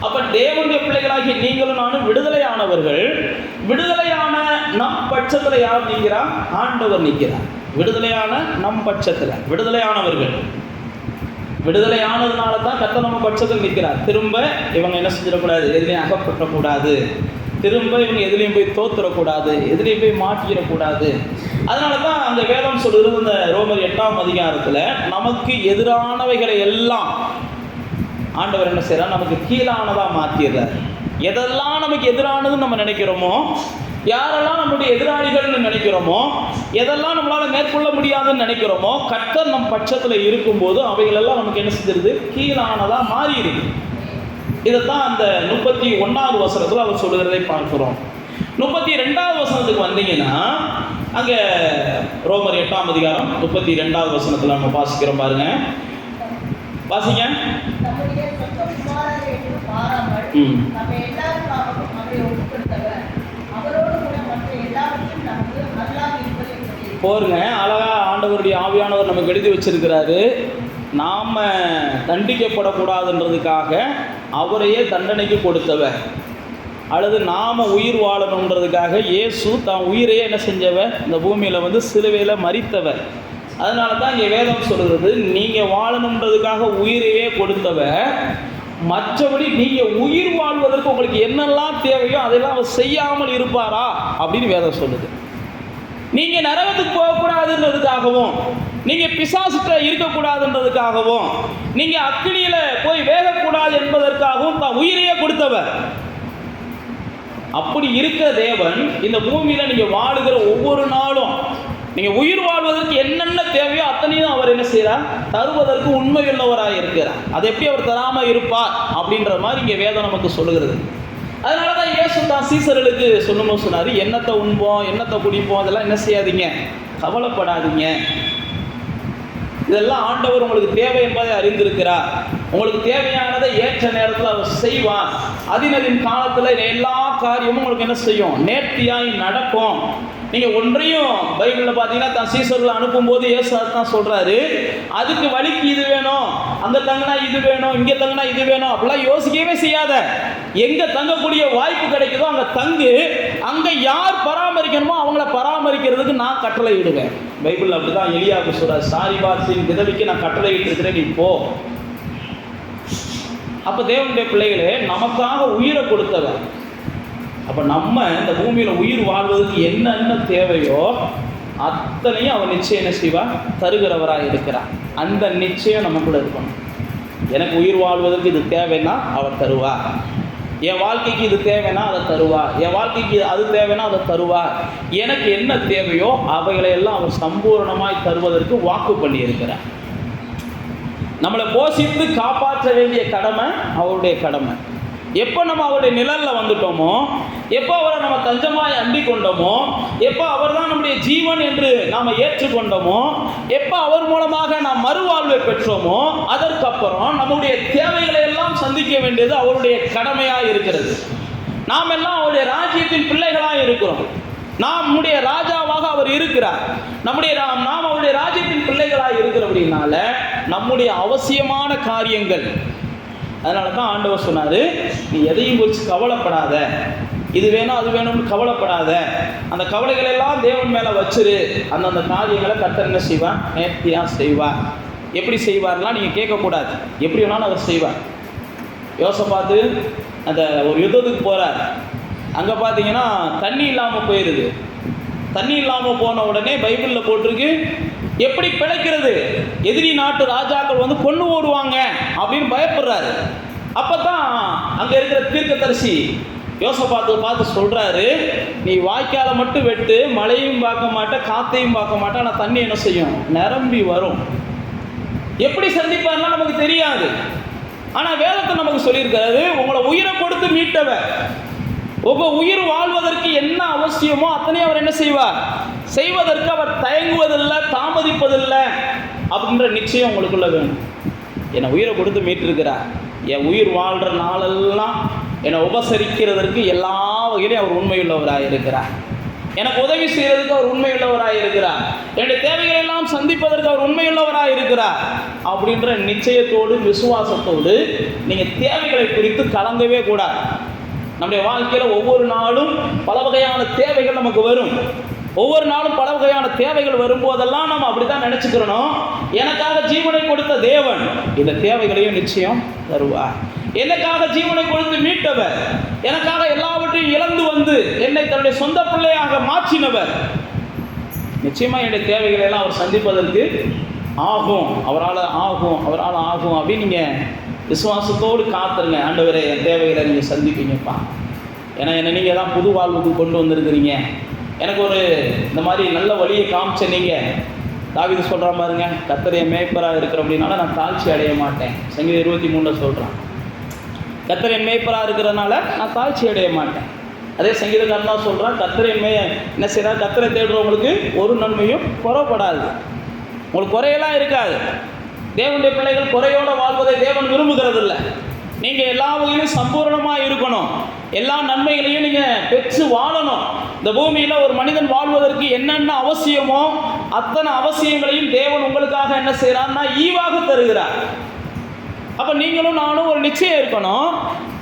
அப்ப தேவனுடைய பிள்ளைகளாகி நீங்களும் நானும் விடுதலையானவர்கள். விடுதலையான நம் பட்சத்துல யார் நிற்கிறார்? ஆண்டவர் நிற்கிறார். விடுதலையான நம் பட்சத்துல விடுதலையானவர்கள். விடுதலையானதுனால தான் கர்த்தர் நம்ம பட்சத்தில் நிற்கிறார். திரும்ப இவங்க என்ன செஞ்சிடக்கூடாது? எதுலையும் அகப்பற்றக்கூடாது. திரும்ப இவங்க எதுலையும் போய் தோத்துடக்கூடாது, எதுலையும் போய் மாட்டிடக்கூடாது. அதனால தான் அந்த வேதம் சொல்கிறது, இந்த ரோமர் 8ஆம் அதிகாரத்தில் நமக்கு எதிரானவைகளை எல்லாம் ஆண்டவர் என்ன செய்யறார்? நமக்கு கீழானதா மாற்றிடுறார். எதெல்லாம் நமக்கு எதிரானதுன்னு நம்ம நினைக்கிறோமோ, யாரெல்லாம் நம்முடைய எதிராளிகள்னு நினைக்கிறோமோ, எதெல்லாம் நம்மளால மேற்கொள்ள முடியாதுன்னு நினைக்கிறோமோ, கர்த்தர் நம் பட்சத்துல இருக்கும்போது அவைகளெல்லாம் நமக்கு என்ன செஞ்சிருது? கீழானதா மாறிடுது. இதைத்தான் அந்த 31வது வசனத்துல அவர் சொல்லுகிறதை பார்க்கிறோம். 32வது வசனத்துக்கு வந்தீங்கன்னா, அங்க ரோமர் 8ஆம் அதிகாரம் 32வது வசனத்துல நம்ம வாசிக்கிறோம் பாருங்க. வாசிங்க. நம்முடைய சொந்த குமாரரை என்று பாராமல் நம்ம எல்லாருக்காகவும் அவரை ஒப்புக்கொடுத்தவர், அவரோடு கூட மற்ற எல்லாவற்றையும் நமக்கு அருளாக இருப்பது எப்படி? போருங்க, அழகா ஆண்டவருடைய ஆவியானவர் நமக்கு எழுதி வச்சிருக்கிறாரு. நாம தண்டிக்கப்படக்கூடாதுன்றதுக்காக அவரையே தண்டனைக்கு கொடுத்தவர், அல்லது நாம உயிர் வாழணுன்றதுக்காக இயேசு தான் உயிரையே என்ன செஞ்சவர்? இந்த பூமியில சிலுவையில மரித்தவர். அதனால தான் இங்கே வேதம் சொல்கிறது, நீங்கள் வாழணுன்றதுக்காக உயிரையே கொடுத்தவர், மற்றபடி நீங்கள் உயிர் வாழ்வதற்கு உங்களுக்கு என்னெல்லாம் தேவையோ அதெல்லாம் அவர் செய்யாமல் இருப்பாரா அப்படின்னு வேதம் சொல்லுது. நீங்கள் நரகத்துக்கு போகக்கூடாதுன்றதுக்காகவும், நீங்கள் பிசாசுட்ட இருக்கக்கூடாதுன்றதுக்காகவும், நீங்கள் அக்கினியில் போய் வேகக்கூடாது என்பதற்காகவும் தான் உயிரையே கொடுத்தவர். அப்படி இருக்கிற தேவன் இந்த பூமியில் நீங்கள் வாழுகிற ஒவ்வொரு நாளும் நீங்கள் உயிர் வாழ்வதற்கு என்னென்ன தேவையோ அத்தனையும் அவர் என்ன செய்கிறார்? தருவதற்கு உண்மையுள்ளவராக இருக்கிறார். அதை எப்படி அவர் தராமல் இருப்பார் அப்படின்ற மாதிரி இங்கே வேதம் நமக்கு சொல்லுகிறது. அதனால தான் இயேசு தான் சீசர்களுக்கு சொல்லும்போது சொன்னார், என்னத்தை உண்போம், என்னத்தை குடிப்போம், அதெல்லாம் என்ன செய்யாதீங்க, கவலைப்படாதீங்க. இதெல்லாம் ஆண்டவர் உங்களுக்கு தேவை என்பதை அறிந்திருக்கிறார். உங்களுக்கு தேவையானதை ஏற்ற நேரத்தில் அவர் செய்வார். அதினதின் காலத்தில் எல்லா காரியமும் உங்களுக்கு என்ன செய்யும்? நேர்த்தியாய் நடக்கும். நீங்கள் ஒன்றையும் பைபிளில் பார்த்தீங்கன்னா தான் சீசர்களை அனுப்பும்போது இயேசு தான் சொல்கிறாரு, அதுக்கு வழிக்கு இது வேணும், அங்கே தங்கினா இது வேணும், இங்கே தங்கினா இது வேணும் அப்படிலாம் யோசிக்கவே செய்யாத. எங்கே தங்கக்கூடிய வாய்ப்பு கிடைக்குதோ அங்கே தங்கு. அங்கே யார் பராமரிக்கணுமோ அவங்கள பராமரிக்கிறதுக்கு நான் கட்டளை இடுவேன். பைபிள் அப்படி தான் எலியாவுக்கு சொல்கிறார், சாரிபாத்தின் விதவிக்கு நான் கட்டளை இட்டுருக்கிறேன், நீ போ. அப்போ தேவனுடைய பிள்ளைகளே, நமக்காக உயிரை கொடுத்தவர். அப்போ நம்ம இந்த பூமியில் உயிர் வாழ்வதற்கு என்னென்ன தேவையோ அத்தனையும் அவர் நிச்சயம் என்ன செய்வார்? தருகிறவராக இருக்கிறார். அந்த நிச்சயம் நமக்குள்ள இருக்கணும். எனக்கு உயிர் வாழ்வதற்கு இது தேவைன்னா அவர் தருவார். என் வாழ்க்கைக்கு இது தேவைன்னா அதை தருவார். என் வாழ்க்கைக்கு அது தேவைன்னா அதை தருவார். எனக்கு என்ன தேவையோ அவைகளையெல்லாம் அவர் சம்பூர்ணமாய் தருவதற்கு வாக்கு பண்ணியிருக்கிறார். நம்மளை போஷித்து காப்பாற்ற வேண்டிய கடமை அவருடைய கடமை. எப்போ நம்ம அவருடைய நிழலில் வந்துட்டோமோ, எப்போ அவரை நம்ம தஞ்சமாய் அண்டி கொண்டோமோ, எப்போ அவர் தான் நம்முடைய ஜீவன் என்று நாம் ஏற்றுக்கொண்டோமோ, எப்போ அவர் மூலமாக நாம் மறுவாழ்வை பெற்றோமோ, அதற்கப்புறம் நம்முடைய தேவைகளை எல்லாம் சந்திக்க வேண்டியது அவருடைய கடமையாக இருக்கிறது. நாம் எல்லாம் அவருடைய ராஜ்யத்தின் பிள்ளைகளாக இருக்கிறோம். நம்முடைய ராஜாவாக அவர் இருக்கிறார். நாம் அவருடைய ராஜ்யத்தின் பிள்ளைகளாக இருக்கிறபடினால நம்முடைய அவசியமான காரியங்கள், அதனால தான் ஆண்டவர் சொன்னார், நீ எதையும் குறித்து கவலைப்படாத, இது வேணும் அது வேணும்னு கவலைப்படாத, அந்த கவலைகள் எல்லாம் தேவன் மேலே வச்சிரு, அந்தந்த காரியங்களை கர்த்தர் என்ன செய்வார், நேர்த்தியாக செய்வார். எப்படி செய்வார்லாம் நீங்கள் கேட்கக்கூடாது, எப்படி வேணாலும் அவர் செய்வார். யோசபாத்து அந்த ஒரு யுத்தத்துக்கு போகிறார். அங்கே பார்த்தீங்கன்னா தண்ணி இல்லாமல் போயிடுது. தண்ணி இல்லாமல் போன உடனே பைபிளில் போட்டிருக்கு, எப்படி பிழைக்கிறது, எதிரி நாட்டு ராஜாக்கள் வந்து கொண்டு ஓடுவாங்க அப்படின்னு பயப்படுறாரு. அப்போ தான் அங்கே இருக்கிற தீர்க்கதரிசி யோசபாத்து சொல்கிறாரு, நீ வாய்க்காலை மட்டும் வெட்டு, மழையும் பார்க்க மாட்டேன் காற்றையும் பார்க்க மாட்டேன், ஆனால் தண்ணி என்ன செய்யும், நிரம்பி வரும். எப்படி சந்திப்பார்னா நமக்கு தெரியாது. ஆனால் வேதத்தை நமக்கு சொல்லியிருக்கிறது, உங்களை உயிரை கொடுத்து மீட்டவர், உங்கள் உயிர் வாழ்வதற்கு என்ன அவசியமோ அத்தனையும் அவர் என்ன செய்வார், செய்வதற்கு அவர் தயங்குவதில்லை, தாமதிப்பதில்லை அப்படின்ற நிச்சயம் உங்களுக்குள்ள வேணும். என்னை உயிரை கொடுத்து மீட்டிருக்கிறார், என் உயிர் வாழ்கிற நாளெல்லாம் என்னை உபசரிக்கிறதற்கு எல்லா வகையிலும் அவர் உண்மையுள்ளவராக இருக்கிறார். எனக்கு உதவி செய்கிறதுக்கு அவர் உண்மையுள்ளவராக இருக்கிறார். என்னுடைய தேவைகளை எல்லாம் சந்திப்பதற்கு அவர் உண்மையுள்ளவராக இருக்கிறார். அப்படின்ற நிச்சயத்தோடு விசுவாசத்தோடு நீங்கள் தேவைகளை குறித்து கலங்கவே கூடாது. நம்முடைய வாழ்க்கையில் ஒவ்வொரு நாளும் பல வகையான தேவைகள் நமக்கு வரும். ஒவ்வொரு நாளும் பல வகையான தேவைகள் வரும்போதெல்லாம் நம்ம அப்படி தான் நினச்சிக்கிறோம், எனக்காக ஜீவனை கொடுத்த தேவன் இந்த தேவைகளையும் நிச்சயம் தருவார். எனக்காக ஜீவனை கொடுத்து மீட்டவர், எனக்காக எல்லாவற்றையும் இழந்து வந்து என்னை தன்னுடைய சொந்த பிள்ளையாக மாற்றினவர், நிச்சயமாக என்னுடைய தேவைகளை எல்லாம் அவர் சந்திப்பதற்கு ஆகும், அவரால் ஆகும் அப்படின்னு நீங்கள் விசுவாசத்தோடு காத்துருங்க. ஆண்டவரே, என் தேவைகளை நீங்கள் சந்திப்பீங்கப்பா, ஏன்னா என்னை நீங்கள் தான் புது வாழ்வுக்கு கொண்டு வந்திருக்கிறீங்க, எனக்கு ஒரு இந்த மாதிரி நல்ல வழியை காமிச்ச நீங்கள். தாவீது சொல்கிற பாருங்க, கர்த்தர் என் மேய்ப்பராக இருக்கிற அப்படின்னால நான் தாழ்ச்சி அடைய மாட்டேன். சங்கீதம் 23 சொல்கிறான், கர்த்தர் என் மேய்ப்பராக இருக்கிறதுனால நான் தாழ்ச்சி அடைய மாட்டேன். அதே சங்கீதக்காரன் தான் சொல்கிறான், கர்த்தர் என் என்ன செய்கிறார், கர்த்தரை தேடுறவங்களுக்கு ஒரு நன்மையும் குறைப்படாது, உங்களுக்கு குறையெல்லாம் இருக்காது. தேவனுடைய பிள்ளைகள் குறையோடு வாழ்வதை தேவன் விரும்புகிறது இல்லை. நீங்கள் எல்லா வகையிலும் சம்பூர்ணமாக இருக்கணும், எல்லா நன்மைகளையும் நீங்கள் பெற்று வாழணும். இந்த பூமியில் ஒரு மனிதன் வாழ்வதற்கு என்னென்ன அவசியமோ அத்தனை அவசியங்களையும் தேவன் உங்களுக்காக என்ன செய்கிறார்னா ஈவாக தருகிறார். அப்போ நீங்களும் நானும் ஒரு நிச்சயம் இருக்கணும்,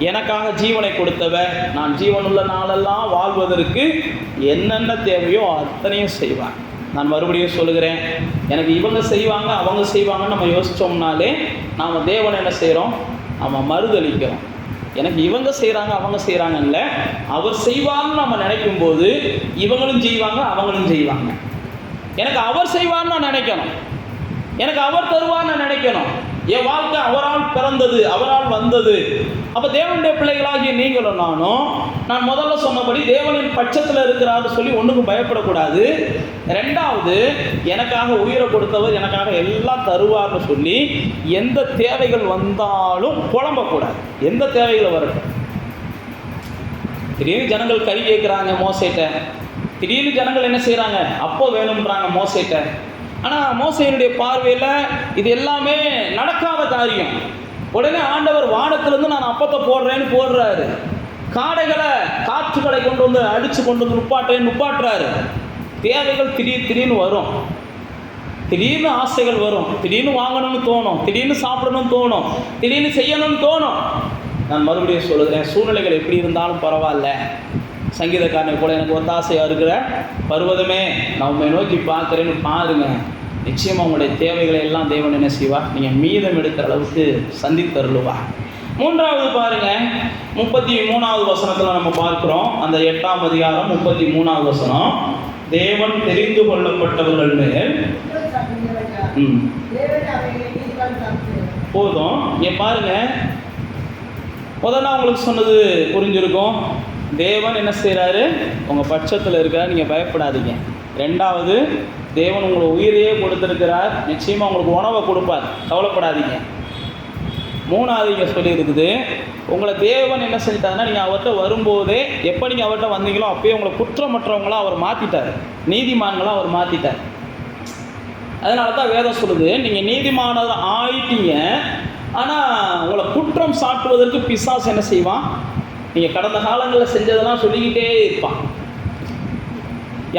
எனக்காக ஜீவனை கொடுத்தவர் நான் ஜீவனுள்ள நாளெல்லாம் வாழ்வதற்கு என்னென்ன தேவையோ அத்தனையும் செய்வார். நான் மறுபடியும் சொல்லுகிறேன், எனக்கு இவங்க செய்வாங்க அவங்க செய்வாங்கன்னு நம்ம யோசித்தோம்னாலே நாம் தேவனை என்ன செய்கிறோம், நம்ம மறுதளிக்கிறோம். எனக்கு இவங்க செய்கிறாங்க அவங்க செய்கிறாங்கல்ல, அவர் செய்வார்னு நம்ம நினைக்கும் போது இவங்களும் செய்வாங்க அவங்களும் செய்வாங்க. எனக்கு அவர் செய்வார்னு நான் நினைக்கணும், எனக்கு அவர் தருவார்னு நான் நினைக்கணும். என் வாழ்க்கை அவரால் பிறந்தது, அவரால் வந்தது. அப்போ தேவனுடைய பிள்ளைகளாகிய நீங்களும் நானும், நான் முதல்ல சொன்னபடி தேவனின் பட்சத்தில் இருக்கிறாரு சொல்லி ஒன்றுக்கும் பயப்படக்கூடாது. ரெண்டாவது, எனக்காக உயிரை கொடுத்தவர் எனக்காக எல்லாம் தருவார்னு சொல்லி எந்த தேவைகள் வந்தாலும் புலம்பக்கூடாது. எந்த தேவைகள் வரட்டும். திடீர்னு ஜனங்கள் கறி கேட்குறாங்க மோசேட்ட, திடீர்னு ஜனங்கள் என்ன செய்கிறாங்க, அப்போ வேணும்ன்றாங்க மோசேட்ட. ஆனால் மோசேயினுடைய பார்வையில் இது எல்லாமே நடக்காத காரியம். உடனே ஆண்டவர் வானத்திலேருந்து நான் அப்பத்தை போடுறேன்னு போடுறாரு, காடைகளை காற்றுகளை கொண்டு வந்து அடித்து கொண்டு வந்து நுப்பாட்டுறாரு. தேவைகள் திடீர்னு வரும், திடீர்னு ஆசைகள் வரும், திடீர்னு வாங்கணும்னு தோணும், திடீர்னு சாப்பிடணும்னு தோணும், திடீர்னு செய்யணும்னு தோணும். நான் மறுபடியும் சொல்லுகிறேன், சூழ்நிலைகள் எப்படி இருந்தாலும் பரவாயில்ல. சங்கீதக்காரனை கூட எனக்கு ஒத்தாசையாக இருக்கிற பர்வதமே நான் உண்மை நோக்கி பார்க்குறேன்னு பாருங்க, நிச்சயமாக உங்களுடைய தேவைகளை எல்லாம் தேவன் என்ன செய்வார், நீங்கள் மீதம் எடுக்கிற அளவுக்கு சந்தித்தருளுவார். மூன்றாவது பாருங்க, 33வது வசனத்தில் நம்ம பார்க்குறோம். அந்த 8ஆம் அதிகாரம் 33வது வசனம், தேவன் தெரிந்து கொள்ளப்பட்டவர்கள் மேல் போதும். இங்கே பாருங்க, முதல்ல உங்களுக்கு சொன்னது புரிஞ்சிருக்கும், தேவன் என்ன செய்கிறாரு, உங்கள் பட்சத்தில் இருக்கிறார், நீங்கள் பயப்படாதீங்க. ரெண்டாவது, தேவன் உங்களை உயிரையே கொடுத்துருக்கிறார், நிச்சயமாக உங்களுக்கு உணவை கொடுப்பார், கவலைப்படாதீங்க. மூணாவது இங்கே சொல்லியிருக்குது, உங்களை தேவன் என்ன செஞ்சிட்டாருன்னா, நீங்கள் அவர்கிட்ட வரும்போதே, எப்போ நீங்கள் அவர்கிட்ட வந்தீங்களோ அப்போயே உங்களை குற்றமற்றவங்களாம் அவர் மாற்றிட்டார், நீதிமான்களாக அவர் மாற்றிட்டார். அதனால தான் வேதம் சொல்லுது, நீங்கள் நீதிமானவர் ஆயிட்டீங்க, ஆனால் உங்களை குற்றம் சாட்டுவதற்கு பிசாசு என்ன செய்வான், நீங்கள் கடந்த காலங்களில் செஞ்சதெல்லாம் சொல்லிக்கிட்டே இருப்பான்.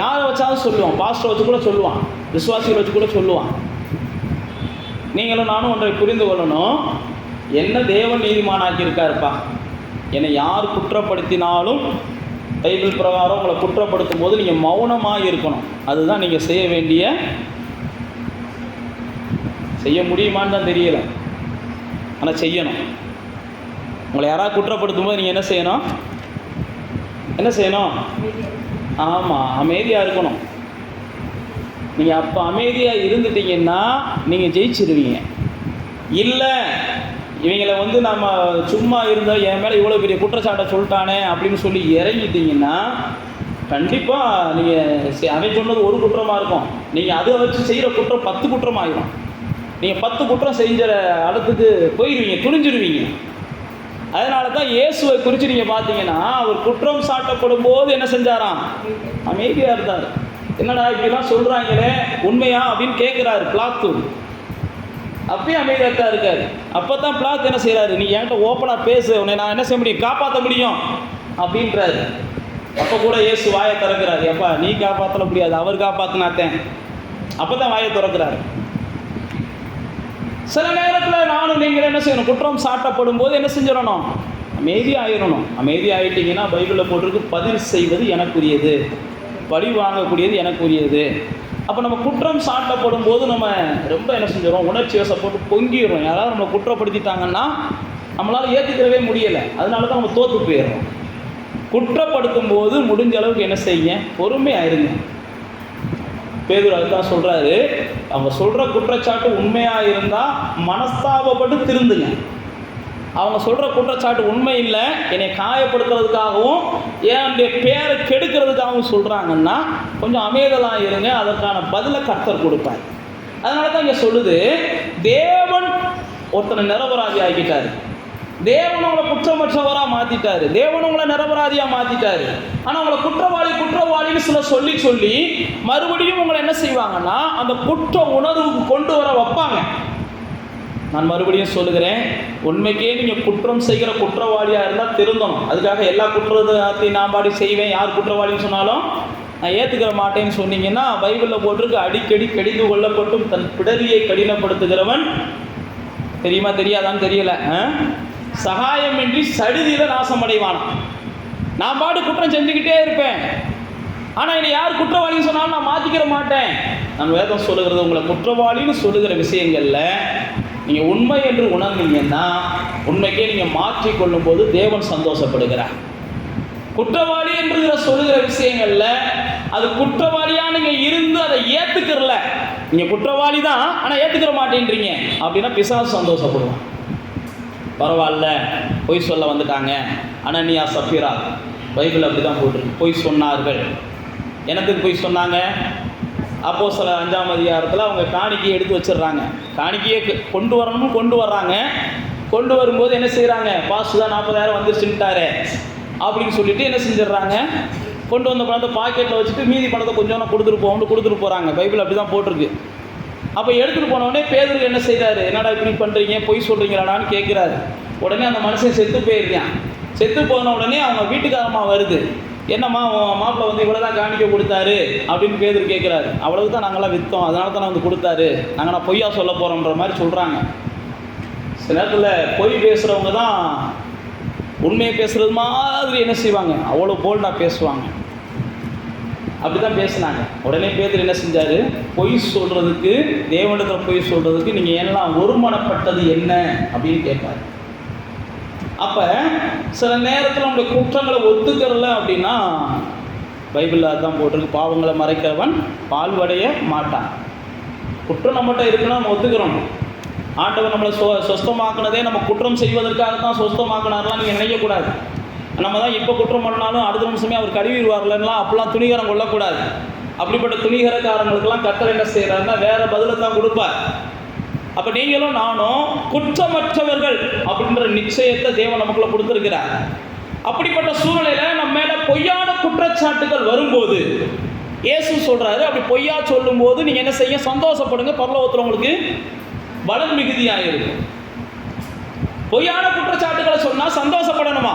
யாரை வச்சாலும் சொல்லுவான், பாஸ்டரை வச்சு கூட சொல்லுவான், விசுவாசிகளை வச்சு கூட சொல்லுவான். நீங்களும் நானும் ஒன்றை புரிந்து கொள்ளணும், என்ன தேவன் நீதிமானாக்கியிருக்காருப்பா, என்னை யார் குற்றப்படுத்தினாலும் பைபிள் பிரகாரம் உங்களை குற்றப்படுத்தும் போது நீங்கள் மௌனமாக இருக்கணும். அதுதான் நீங்கள் செய்ய வேண்டிய, செய்ய முடியுமான்னு தான் தெரியல, ஆனால் செய்யணும். உங்களை யாராவது குற்றப்படுத்தும் போது நீங்கள் என்ன செய்யணும், என்ன செய்யணும்? ஆமாம், அமைதியாக இருக்கணும். நீங்கள் அப்போ அமைதியாக இருந்துட்டீங்கன்னா நீங்கள் ஜெயிச்சிருவீங்க. இல்லை இவங்களை நம்ம சும்மா இருந்தால் என் மேலே இவ்வளோ பெரிய குற்றச்சாட்டை சொல்லிட்டானே அப்படின்னு சொல்லி இறங்கிட்டீங்கன்னா கண்டிப்பாக நீங்கள் அவன் சொன்னது ஒரு குற்றமாக இருக்கும், நீங்கள் அதை வச்சு செய்கிற குற்றம் 10 குற்றமாகிடும். நீங்கள் 10 குற்றம் செஞ்ச இடத்துக்கு போயிடுவீங்க, துணிஞ்சிருவீங்க. அதனால தான் இயேசுவை குறித்து நீங்கள் பார்த்தீங்கன்னா, அவர் குற்றம் சாட்டப்படும் போது என்ன செஞ்சாராம், அமைதியாக இருந்தார். என்னடா இப்படிலாம் சொல்கிறாங்களே உண்மையா அப்படின்னு கேட்குறாரு பிளாத்து. அப்பயே அமைதியாக தான் இருக்காரு. அப்போ தான் பிளாத்து என்ன செய்கிறாரு, நீ என்கிட்ட ஓப்பனாக பேசு, உன்னை நான் என்ன செய்ய முடியும், காப்பாற்ற முடியும் அப்படின்றாரு. அப்போ கூட இயேசு வாயை திறக்கிறாரு, எப்பா நீ காப்பாற்ற முடியாது, அவர் காப்பாற்றினாத்தேன். அப்போ தான் வாயை திறக்கிறாரு. சில நேரத்தில் நானும் நீங்கள் என்ன செய்யணும், குற்றம் சாட்டப்படும் போது என்ன செஞ்சிடணும், அமைதியாகிடணும். அமைதியாகிட்டிங்கன்னா பைபிளில் போட்டிருக்கு, பதில் செய்வது எனக்குரியது, பழி வாங்கக்கூடியது எனக்குரியது. அப்போ நம்ம குற்றம் சாட்டப்படும் போது நம்ம ரொம்ப என்ன செஞ்சிடறோம், உணர்ச்சி வசப்பட்டு பொங்கிடுறோம். யாராவது நம்ம குற்றப்படுத்திட்டாங்கன்னா நம்மளால் ஏற்றுக்கிறவே முடியலை, அதனால தான் நம்ம தோற்று போயிடுறோம். குற்றப்படுத்தும் போது முடிஞ்ச அளவுக்கு என்ன செய்யுங்க, பொறுமையாயிருங்க. பேதுரு அதுதான் சொல்கிறாரு, அவங்க சொல்கிற குற்றச்சாட்டு உண்மையாக இருந்தால் மனஸ்தாபப்பட்டு திருந்துங்க. அவங்க சொல்கிற குற்றச்சாட்டு உண்மை இல்லை, என்னை காயப்படுத்துறதுக்காகவும் என்னுடைய பேரை கெடுக்கிறதுக்காகவும் சொல்கிறாங்கன்னா கொஞ்சம் அமைதலாக இருங்க, அதற்கான பதிலை கர்த்தர் கொடுப்பார். அதனால தான் இங்கே சொல்லுது, தேவன் ஒருத்தனை நிரபராதி ஆக்கிட்டார், தேவன் உங்களை குற்றமற்றவராக மாற்றிட்டாரு, தேவன் உங்களை நிரபராதியாக மாற்றிட்டாரு. ஆனால் உங்களை குற்றவாளின்னு சொல்லி மறுபடியும் உங்களை என்ன செய்வாங்கன்னா அந்த குற்ற உணர்வுக்கு கொண்டு வர வைப்பாங்க. நான் மறுபடியும் சொல்லுகிறேன், உண்மைக்கே நீங்கள் குற்றம் செய்கிற குற்றவாளியாக இருந்தால் திருந்தணும். அதுக்காக எல்லா குற்றத்தையும் நான் பாடி செய்வேன், யார் குற்றவாளின்னு சொன்னாலும் நான் ஏற்றுக்கிற மாட்டேன்னு சொன்னீங்கன்னா பைபிளில் போட்டிருக்கு, அடிக்கடி கடிந்து கொள்ளப்பட்டும் தன் பிடரியை கடினப்படுத்துகிறவன் தெரியாதான்னு தெரியல, சகாயமின்றி சடுதியில் நாசமடைவான். நான் பாடு குற்றம் செஞ்சுக்கிட்டே இருப்பேன், ஆனால் என்னை யார் குற்றவாளின்னு சொன்னாலும் நான் மாற்றிக்கிற மாட்டேன். நான் வேதம் சொல்லுகிறது, உங்களை குற்றவாளின்னு சொல்லுகிற விஷயங்களில் நீங்கள் உண்மை என்று உணர்ந்தீங்கன்னா உண்மைக்கே நீங்கள் மாற்றிக்கொள்ளும் போது தேவன் சந்தோஷப்படுகிறார். குற்றவாளி என்று சொல்லுகிற விஷயங்களில் அது குற்றவாளியாக நீங்கள் இருந்து அதை ஏற்றுக்கிறல, நீங்கள் குற்றவாளி தான் ஆனால் ஏற்றுக்கிற மாட்டேன்றீங்க அப்படின்னா பிசாசு சந்தோஷப்படுவான். பரவாயில்ல, பொய் சொல்ல வந்துட்டாங்க, அனனியா சப்பீரா, பைபிள் அப்படி தான் போட்டிருக்கு, பொய் சொன்னார்கள். என்னத்துக்கு பொய் சொன்னாங்க? அப்போஸ்தலர் 5ஆம் அதிகாரத்தில் அவங்க காணிக்கையை எடுத்து வச்சிடுறாங்க, காணிக்கையை கொண்டு வரணும்னு கொண்டு வர்றாங்க. கொண்டு வரும்போது என்ன செய்கிறாங்க, பாஸ்ட் தான் 40,000 வந்துருச்சுட்டாரு அப்படின்னு சொல்லிட்டு என்ன செஞ்சிடறாங்க, கொண்டு வந்த பணத்தை பாக்கெட்டில் வச்சுட்டு மீதி பணத்தை கொஞ்சம் கொடுத்துட்டு போகிறாங்க. பைபிள் அப்படி தான் போட்டிருக்கு. அப்போ எடுத்துகிட்டு போனோடனே பேதுரு என்ன செய்கிறாரு, என்னடா இப்படி பண்ணுறீங்க, பொய் சொல்கிறீங்களாடான்னு கேட்குறாரு. உடனே அந்த மனுஷன் செத்து போயிருக்கான். செத்து போன உடனே அவங்க வீட்டுக்காரமாக வருது, என்னம்மா மாப்பிள்ளை வந்து இவ்வளோ தான் காணிக்க கொடுத்தாரு அப்படின்னு பேதுரு கேட்குறாரு. அவ்வளவு தான் நாங்களாம் விற்றோம், அதனால தான் வந்து கொடுத்தாரு, நான் பொய்யா சொல்ல போகிறோன்ற மாதிரி சொல்கிறாங்க. சில நேரத்தில் பொய் பேசுகிறவங்க தான் உண்மையை பேசுகிறது மாதிரி என்ன செய்வாங்க, அவ்வளோ போல்டாக பேசுவாங்க. அப்படி தான் பேசினாங்க. உடனே பேதுரு என்ன செஞ்சார், பொய் சொல்கிறதுக்கு, தேவனிடத்தில் பொய் சொல்கிறதுக்கு நீங்கள் எல்லாம் ஒருமனப்பட்டது என்ன அப்படின்னு கேட்பார். அப்போ சில நேரத்தில் நம்முடைய குற்றங்களை ஒத்துக்கிறல அப்படின்னா பைபிளில் அதுதான் போட்டிருக்கு, பாவங்களை மறைக்கிறவன் பால்வடைய மாட்டான். குற்றம் நம்மகிட்ட இருக்குன்னா நம்ம ஒத்துக்கிறோம். ஆண்டவன் நம்மளை சொஸ்தமாக்குனதே நம்ம குற்றம் செய்வதற்காக தான் சொஸ்தமாக்குனார்லாம் நீங்கள் நினைக்கக்கூடாது. நம்ம தான் இப்போ குற்றம் பண்ணாலும் அடுத்த நிமிஷமே அவர் கழுவிடுவார்லாம் அப்படிலாம் துணிகரம் கொள்ளக்கூடாது. அப்படிப்பட்ட துணிகரக்காரங்களுக்கெல்லாம் கர்த்தர் என்ன செய்கிறாருன்னா வேறு பதிலை தான் கொடுப்பார். அப்போ நீங்களும் நானும் குற்றமற்றவர்கள் நிச்சயத்தை தேவன் நமக்குள்ள கொடுத்துருக்கிறார். அப்படிப்பட்ட சூழ்நிலையில நம்ம மேல பொய்யான குற்றச்சாட்டுகள் வரும்போது இயேசு சொல்றாரு, அப்படி பொய்யா சொல்லும் போது நீங்க என்ன செய்ய, சந்தோஷப்படுங்க, பரலோகத்தில் உங்களுக்கு பலன் மிகுதியாக இருக்கும். பொய்யான குற்றச்சாட்டுகளை சொன்னா சந்தோஷப்படணுமா?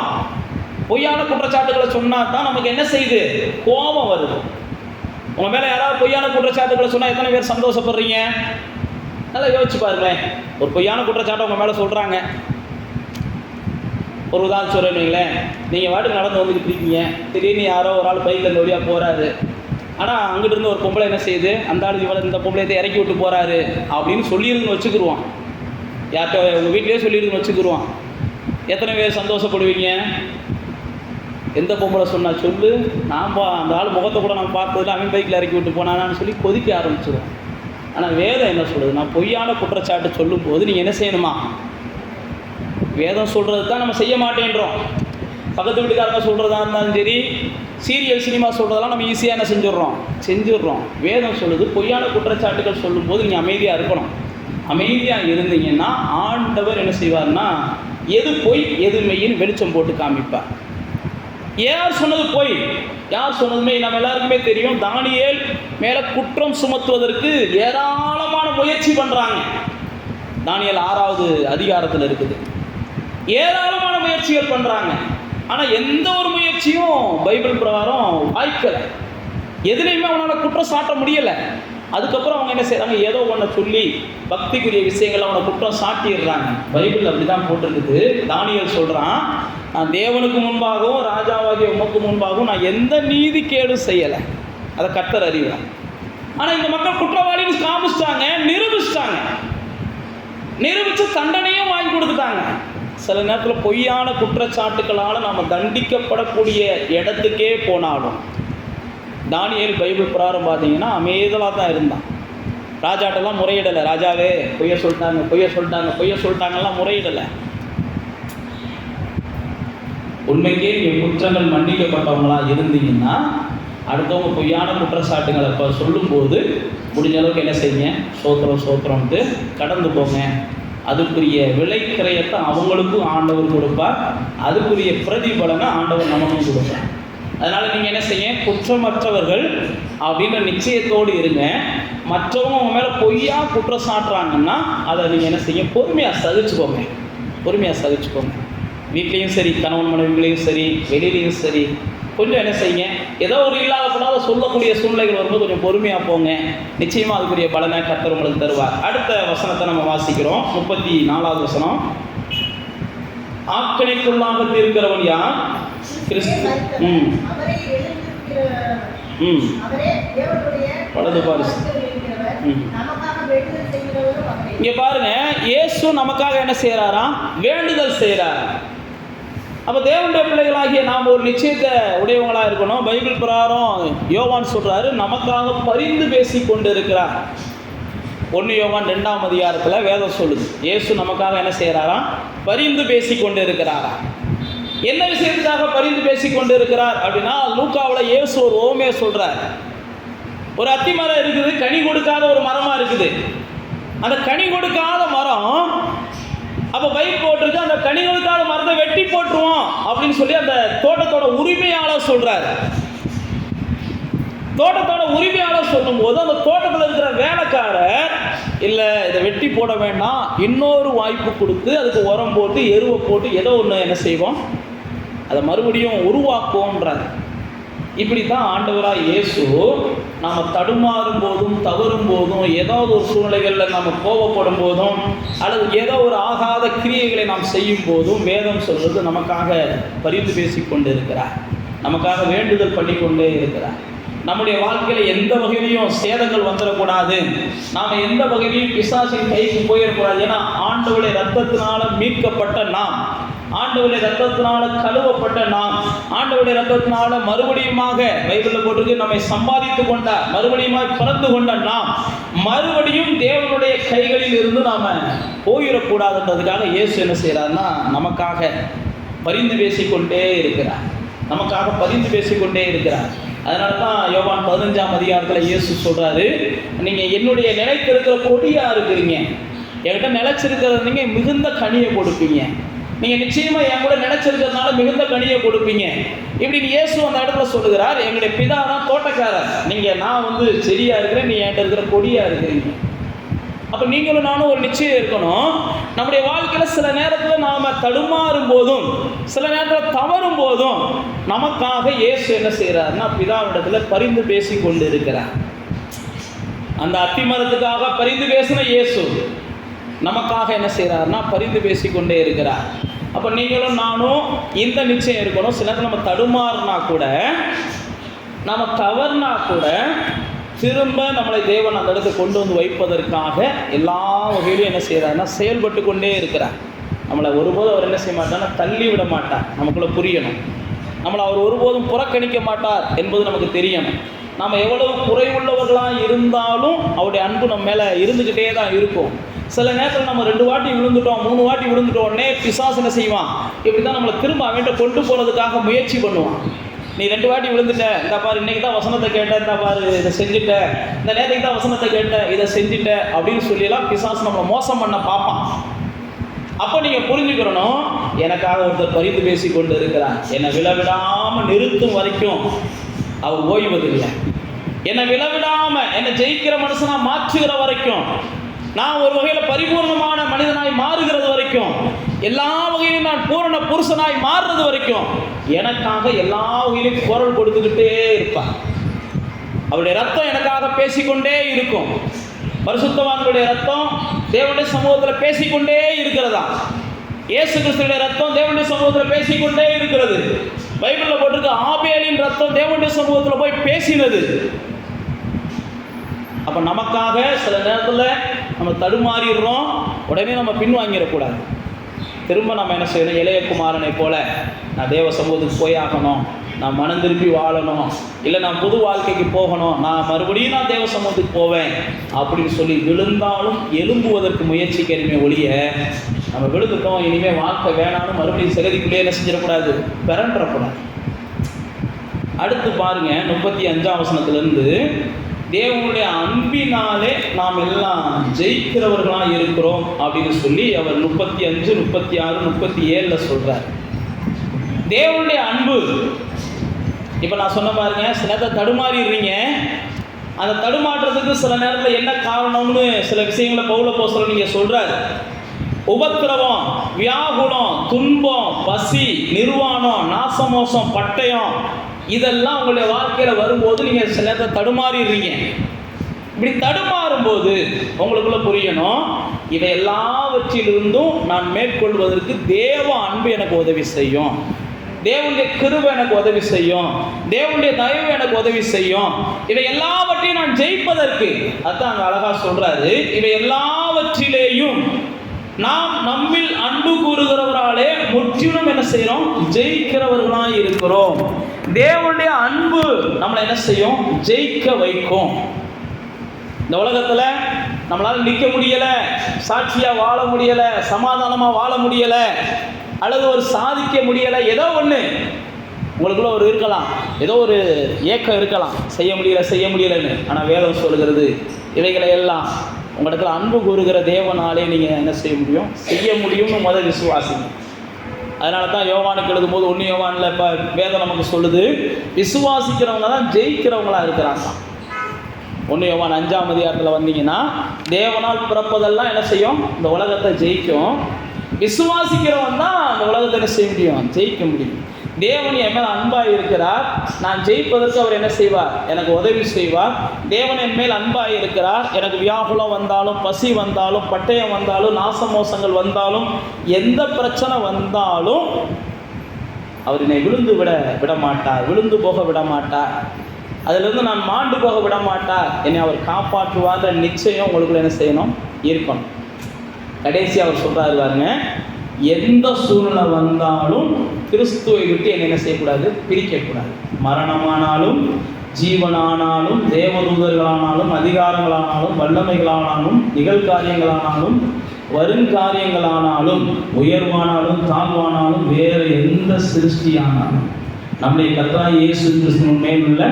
பொய்யான குற்றச்சாட்டுகளை சொன்னா தான் நமக்கு என்ன செய்யுது, கோபம் வருது. உங்க மேல யாராவது பொய்யான குற்றச்சாட்டுகளை சொன்னா எத்தனை பேர் சந்தோஷப்படுறீங்க? நல்லா யோசிச்சு பாருங்களேன். ஒரு பொய்யான குற்றச்சாட்டை உங்க மேல சொல்றாங்க. ஒரு உதாரணம் சொல்றீங்களேன், நீங்க வாட்டுக்கு நடந்து வந்துக்கிட்டு இருக்கீங்க, திடீர்னு யாரோ ஒரு ஆள் பைக்கில் இந்த வழியா போறாரு. ஆனால் அங்கிட்டு இருந்து ஒரு பொம்பளை என்ன செய்யுது, அந்த ஆள் இவளை இந்த பொம்பளையத்தை இறக்கி விட்டு போறாரு அப்படின்னு சொல்லியிருந்துன்னு வச்சுக்கிடுவோம். யார்கிட்ட உங்கள் வீட்டிலே சொல்லியிருந்துன்னு வச்சுக்கிடுவோம். எத்தனை பேர் சந்தோஷப்படுவீங்க? எந்த பொம்பளை சொன்னா சொல்லு, நான் அந்த ஆள் முகத்தை கூட நான் பார்த்ததில்ல, அவன் பைக்கில் இறக்கி விட்டு போனான்னு சொல்லி கொதிக்க ஆரம்பிச்சிடுவோம். ஆனால் வேதம் என்ன சொல்லுது, நான் பொய்யான குற்றச்சாட்டு சொல்லும் போது நீங்கள் என்ன செய்யணுமா? வேதம் சொல்கிறது தான் நம்ம செய்ய மாட்டேன்றோம். பக்கத்து வீட்டுக்காரங்க சொல்கிறதா இருந்தாலும் சரி, சீரியல் சினிமா சொல்கிறதெல்லாம் நம்ம ஈஸியாக என்ன செஞ்சிடுறோம். வேதம் சொல்லுது, பொய்யான குற்றச்சாட்டுகள் சொல்லும்போது நீங்கள் அமைதியாக இருக்கணும். அமைதியாக இருந்தீங்கன்னா ஆண்டவர் என்ன செய்வார்னா, எது பொய் எது மெய்ன்னு வெளிச்சம் போட்டு காமிப்பார். யார் சொன்னது பொய், யார் சொன்னதுமே நம்ம எல்லாருக்குமே தெரியும். தானியேல் மேலே குற்றம் சுமத்துவதற்கு ஏராளமான முயற்சி பண்ணுறாங்க. தானியேல் 6வது அதிகாரத்தில் இருக்குது. ஏராளமான முயற்சிகள் பண்ணுறாங்க. ஆனால் எந்த ஒரு முயற்சியும் பைபிள் பிரகாரம் வாய்க்கலை. எதுலேயுமே அவனால் குற்றம் சாட்ட முடியலை. அதுக்கப்புறம் அவங்க என்ன செய்கிறாங்க, ஏதோ ஒன்றை சொல்லி பக்திக்குரிய விஷயங்கள் அவனை குற்றம் சாட்டிடுறாங்க. பைபிள் அப்படி தான் போட்டிருக்குது. தானியேல் சொல்கிறான், நான் தேவனுக்கு முன்பாகவும் ராஜாவாகிய உமக்கு முன்பாகவும் நான் எந்த நீதிக்கேடும் செய்யலை. அதை கர்த்தர் அறிவார். ஆனால் இந்த மக்கள் குற்றவாளின்னு காமிச்சிட்டாங்க, நிரூபித்து தண்டனையும் வாங்கி கொடுத்துட்டாங்க. சில நேரத்தில் பொய்யான குற்றச்சாட்டுக்களால் நாம் தண்டிக்கப்படக்கூடிய இடத்துக்கே போனாலும் தானியேல் பைபிள் பிரகாரம் பார்த்தீங்கன்னா அமைதலாக தான் இருந்தான். ராஜாட்டெல்லாம் முறையிடலை. ராஜாவே பொய்ய சொல்லிட்டாங்கலாம் முறையிடலை. உண்மைக்கே நீங்கள் குற்றங்கள் மன்னிக்கப்பட்டவங்களா இருந்தீங்கன்னா அடுத்தவங்க பொய்யான குற்றச்சாட்டுங்களை இப்போ சொல்லும்போது முடிஞ்ச அளவுக்கு என்ன செய்யுங்க, சோத்திரம்ட்டு கடந்து போங்க. அதுக்குரிய விலைக்கிரயத்தை அவங்களுக்கும் ஆண்டவர் கொடுப்பார், அதுக்குரிய பிரதிபலனை ஆண்டவர் நமக்கும் கொடுப்பார். அதனால் நீங்கள் என்ன செய்ய, குற்றமற்றவர்கள் அப்படின்ற நிச்சயத்தோடு இருங்க. மற்றவங்க உங்க மேலே பொய்யா குற்றம் சாட்டுறாங்கன்னா அதை நீங்கள் என்ன செய்ய, பொறுமையாக சகிச்சுக்கோங்க. வீட்லேயும் சரி, கணவன் மனைவிகளையும் சரி, வெளியிலையும் சரி, கொஞ்சம் என்ன செய்யுங்க, ஏதோ ஒரு இல்லாத சொல்லக்கூடிய சூழ்நிலைகள் வரும்போது கொஞ்சம் பொறுமையாக போங்க. நிச்சயமாக அதுக்குரிய பலனை கர்த்தர் உங்களுக்கு தருவார். அடுத்த வசனத்தை நம்ம வாசிக்கிறோம். 34வது வசனம். ஆக்கணைக்குள்ளாக இருக்கிறவன் யார்? கிறிஸ்து. வலது பாரிசு. இங்க பாருங்க, இயேசு நமக்காக என்ன செய்யறாராம்? வேண்டுதல் செய்யறார். அப்போ தேவனுடைய பிள்ளைகளாகிய நாம் ஒரு நிச்சயத்தை உடையவங்களாக இருக்கணும். பைபிள் பிரகாரம் யோவான் சொல்கிறாரு, நமக்காக பரிந்து பேசி கொண்டு இருக்கிறார். 1 யோவான் 2ஆம் அதிகாரத்தில் வேதம் சொல்லுது, இயேசு நமக்காக என்ன செய்கிறாராம்? பரிந்து பேசி கொண்டு இருக்கிறாரா. என்ன விஷயத்துக்காக பரிந்து பேசி கொண்டு இருக்கிறார் அப்படின்னா, லூக்காவில் இயேசு ஒரு ஓமையை சொல்கிறார். ஒரு அத்தி மரம் இருக்குது, கனி கொடுக்காத ஒரு மரமாக இருக்குது. அந்த கனி கொடுக்காத மரம், அப்போ பைப் போட்டிருக்கு, அந்த கனி கொடுக்காத மரத்தை வெட்டி போட்டுருவோம் அப்படின்னு சொல்லி அந்த தோட்டத்தோட உரிமையாளர் சொல்றாரு. தோட்டத்தோட உரிமையாளர் சொல்லும் போது அந்த தோட்டத்தில் இருக்கிற வேலைக்காரர், இல்லை இதை வெட்டி போட வேண்டாம், இன்னொரு வாய்ப்பு கொடுத்து அதுக்கு உரம் போட்டு எருவை போட்டு ஏதோ ஒன்று என்ன செய்வோம், அதை மறுபடியும் உருவாக்குவோன்றார். இப்படி தான் ஆண்டவராக இயேசு நாம் தடுமாறும் போதும் தவறும் போதும் ஏதாவது ஒரு சூழ்நிலைகளில் நாம் கோபப்படும் போதும் அல்லது ஏதோ ஒரு ஆகாத கிரியைகளை நாம் செய்யும் போதும் வேதம் சொல்வது நமக்காக பரிந்து பேசி கொண்டு இருக்கிறார், நமக்காக வேண்டுதல் பண்ணி கொண்டே இருக்கிறார். நம்முடைய வாழ்க்கையில் எந்த வகையிலையும் சேதங்கள் வந்துடக்கூடாது, நாம் எந்த வகையிலையும் பிசாசின் கைக்கு போயிடக்கூடாது. ஏன்னா ஆண்டவருடைய ரத்தத்தினால மீட்கப்பட்ட நாம், ஆண்டவருடைய ரத்தத்தினால கழுவப்பட்ட நாம், ஆண்டவருடைய ரத்தத்தினால மறுபடியுமாக பைபிளில் போட்டிருக்கு, நம்மை சம்பாதித்து கொண்ட மறுபடியுமாக பிறந்து கொண்ட நாம் மறுபடியும் தேவனுடைய கைகளில் இருந்து நாம் போயிடக்கூடாதுன்றதுக்காக இயேசு என்ன செய்கிறார்னா நமக்காக பரிந்து பேசிக்கொண்டே இருக்கிறார், அதனால தான் யோவான் 15ஆம் அதிகாரத்தில் இயேசு சொல்கிறாரு, நீங்கள் என்னுடைய நிலைத்திருக்கிற கொடியாக இருக்கிறீங்க, என்கிட்ட நிலைச்சிருக்கிறது நீங்கள் மிகுந்த கனியை கொடுப்பீங்க. நீங்கள் நிச்சயமாக என் கூட நினைச்சிருக்கிறதுனால மிகுந்த கனியை கொடுப்பீங்க. இப்படி இயேசு அந்த இடத்துல சொல்லுகிறார், எங்களுடைய பிதா தான் தோட்டக்காரர், நான் செடியாக இருக்கிறேன், நீ என்கிட்ட இருக்கிற கொடியாக இருக்கிறீங்க. அப்போ நீங்களும் நானும் ஒரு நிச்சயம் இருக்கணும். நம்முடைய வாழ்க்கையில் சில நேரத்தில் நாம் தடுமாறும் போதும் சில நேரத்தில் தவறும் போதும் நமக்காக இயேசு என்ன செய்கிறார்னா பிதாவிடத்தில் பரிந்து பேசி கொண்டு இருக்கிறார். அந்த அத்திமரத்துக்காக பரிந்து பேசின இயேசு நமக்காக என்ன செய்கிறார்னா பரிந்து பேசி கொண்டே இருக்கிறார். அப்போ நீங்களும் நானும் இந்த நிச்சயம் இருக்கணும். சில நேரத்தில் நம்ம தடுமாறினா கூட, நம்ம தவறுனா கூட திரும்ப நம்மளை தேவன் அந்த இடத்துக்கு கொண்டு வந்து வைப்பதற்காக எல்லா வகையிலும் என்ன செய்கிறாருன்னா செயல்பட்டு கொண்டே இருக்கிறார். நம்மளை ஒருபோதும் அவர் என்ன செய்ய மாட்டார்னா தள்ளி விட மாட்டார். நமக்குள்ள புரியணும். நம்மளை அவர் ஒருபோதும் புறக்கணிக்க மாட்டார் என்பது நமக்கு தெரியணும். நம்ம எவ்வளவு குறைவுள்ளவர்களாக இருந்தாலும் அவருடைய அன்பு நம்ம மேலே இருந்துக்கிட்டே தான் இருக்கும். சில நேரத்தில் நம்ம 2 வாட்டி விழுந்துட்டோம், 3 வாட்டி விழுந்துட்டோன்னே பிசாசு என்ன செய்வான், இப்படி தான் நம்மளை திரும்ப அவன்கிட்ட கொண்டு போகிறதுக்காக முயற்சி பண்ணுவான். நீ 2 வாட்டி விழுந்துட்ட, இந்த பாரு இன்றைக்கி தான் வசனத்தை கேட்ட, இந்த பாரு இதை செஞ்சுட்ட, இந்த நேரத்துக்கு தான் வசனத்தை கேட்ட, இதை செஞ்சுட்ட அப்படின்னு சொல்லியெல்லாம் பிசாசு நம்மளை மோசம் பண்ண பார்ப்பான். அப்போ நீங்கள் புரிஞ்சுக்கிறணும், எனக்காக ஒருத்தர் பரிந்து பேசி கொண்டு இருக்கிறார். என்னை விழவிடாமல் நிறுத்தும் வரைக்கும் அவர் ஓய்வதில்லை. என்னை விழவிடாமல் என்னை ஜெயிக்கிற மனுஷனாக மாற்றுகிற வரைக்கும், நான் ஒரு வகையில் பரிபூர்ணமான மனிதனாய் மாறுகிறது வரைக்கும், எல்லா வகையிலும் நான் பூரண புருஷனாய் மாறுறது வரைக்கும் எனக்காக எல்லா வகையிலும் குரல் கொடுத்துக்கிட்டே இருப்பார். அவருடைய ரத்தம் எனக்காக பேசிக்கொண்டே இருக்கும். பரிசுத்தவான்களுடைய ரத்தம் தேவனுடைய சமூகத்தில் பேசிக்கொண்டே இருக்கிறதா. இயேசு கிறிஸ்துடைய ரத்தம் தேவனுடைய சமூகத்தில் பேசிக்கொண்டே இருக்கிறது. பைபிளில் போட்டிருக்க ஆபேலின் ரத்தம் தேவனுடைய சமூகத்தில் போய் பேசினது. அப்போ நமக்காக சில நேரத்தில் நம்ம தடுமாறிடுறோம், உடனே நம்ம பின்வாங்கிடக்கூடாது. திரும்ப நம்ம என்ன செய்யணும், இளைய குமாரனை போல நான் தேவ சமூகத்துக்கு போய் ஆகணும், நான் மனம் திருப்பி வாழணும், இல்லை நான் புது வாழ்க்கைக்கு போகணும், நான் மறுபடியும் நான் தேவ சமூகத்துக்கு போவேன் அப்படின்னு சொல்லி விழுந்தாலும் எழும்புவதற்கு முயற்சிக்கணுமே ஒழிய, நம்ம விழுந்துட்டோம் இனிமேல் வாழ்க்கை வேணாலும் மறுபடியும் சகதிக்குள்ளே என்ன செஞ்சிடக்கூடாது, பிறன்றக்கூடாது. அடுத்து பாருங்க 35ஆம் வசனத்திலிருந்து, தேவனுடைய அன்பினாலே நாம் எல்லாம் ஜெயிக்கிறவர்களாக இருக்கிறோம் அப்படின்னு சொல்லி அவர் 35, 36, 37 சொல்றார். தேவனுடைய அன்பு. இப்போ நான் சொன்ன பாருங்க, சில நேரத்தில் தடுமாறிடுறீங்க. அந்த தடுமாற்றத்துக்கு சில நேரத்தில் என்ன காரணம்னு சில விஷயங்களை பவுல் அப்போஸ்தலன் நீங்கள் சொல்றாரு. உபத்திரவம், வியாகுலம், துன்பம், பசி, நிர்வாணம், நாசமோசம், பட்டயம், இதெல்லாம் உங்களுடைய வாழ்க்கையில் வரும்போது நீங்கள் சில நேரத்தை தடுமாறிடுறீங்க. இப்படி தடுமாறும் போது உங்களுக்குள்ள புரியணும், இதை எல்லாவற்றிலிருந்தும் நான் மேற்கொள்வதற்கு தேவ அன்பு எனக்கு உதவி செய்யும், தேவனுடைய கிருபை எனக்கு உதவி செய்யும், தேவனுடைய தயவு எனக்கு உதவி செய்யும். இவை எல்லாவற்றையும் நான் ஜெயிப்பதற்கு, அதான் அங்கே அழகா சொல்றாரு, இவை எல்லாவற்றிலேயும் நாம் நம்மில் அன்பு கூறுகிறவராலே முற்றிலும் என்ன செய்யறோம், ஜெயிக்கிறவர்களாக இருக்கிறோம். தேவனுடைய அன்பு நம்மளை என்ன செய்யும், ஜெயிக்க வைக்கும். இந்த உலகத்துல நம்மளால நிற்க முடியல, சாட்சியா வாழ முடியல, சமாதானமா வாழ முடியல, அல்லது ஒரு சாதிக்க முடியல, ஏதோ ஒன்று உங்களுக்குள்ள ஒரு இருக்கலாம், ஏதோ ஒரு ஏக்கம் இருக்கலாம், செய்ய முடியலன்னு. ஆனால் வேதம் சொல்கிறது, இவைகளை எல்லாம் உங்களிடத்துல அன்பு கூறுகிற தேவனாலே நீங்கள் என்ன செய்ய முடியும்னு முதல் விசுவாசிங்க. அதனால தான் யோவானுக்கு எழுதும் போது 1 யோவானில் இப்போ வேதம் நமக்கு சொல்லுது, விசுவாசிக்கிறவங்க தான் ஜெயிக்கிறவங்களா இருக்கிறாங்க. 1 யோவான் 5ஆம் அதிகாரத்தில் வந்தீங்கன்னா, தேவனால் பிறப்பதெல்லாம் என்ன செய்யும், இந்த உலகத்தை ஜெயிக்கும். விசுவாசிக்கிறவன் தான் அந்த உலகத்தை என்ன செய்ய முடியும், ஜெயிக்க முடியும். தேவன் என் மேல் அன்பாக இருக்கிறார், நான் ஜெயிப்பதற்கு அவர் என்ன செய்வார், எனக்கு உதவி செய்வார். தேவன் என் மேல் அன்பாக இருக்கிறார், எனக்கு வியாகுலம் வந்தாலும், பசி வந்தாலும், பட்டயம் வந்தாலும், நாசமோசங்கள் வந்தாலும், எந்த பிரச்சனை வந்தாலும் அவர் என்னை விட மாட்டார், விழுந்து போக விட மாட்டார், அதிலிருந்து நான் மாண்டு போக விட மாட்டார், என்னை அவர் காப்பாற்றுவார். நிச்சயம் உங்களுக்குள்ள என்ன செய்யணும், இருக்கணும். கடைசி அவர் சொல்றாரு பாருங்க, எந்த சூழ்நிலை வந்தாலும் கிறிஸ்துவை விட்டு என்ன செய்யக்கூடாது, பிரிக்கக்கூடாது. மரணமானாலும், ஜீவனானாலும், தேவதூதர்களானாலும், அதிகாரங்களானாலும், வல்லமைகளானாலும், நிகழ்காரியங்களானாலும், வருங்காரியங்களானாலும், உயர்வானாலும், தாழ்வானாலும், வேறு எந்த சிருஷ்டியானாலும் நம்முடைய கர்த்தராகிய இயேசு கிறிஸ்துவின் மேல் உள்ள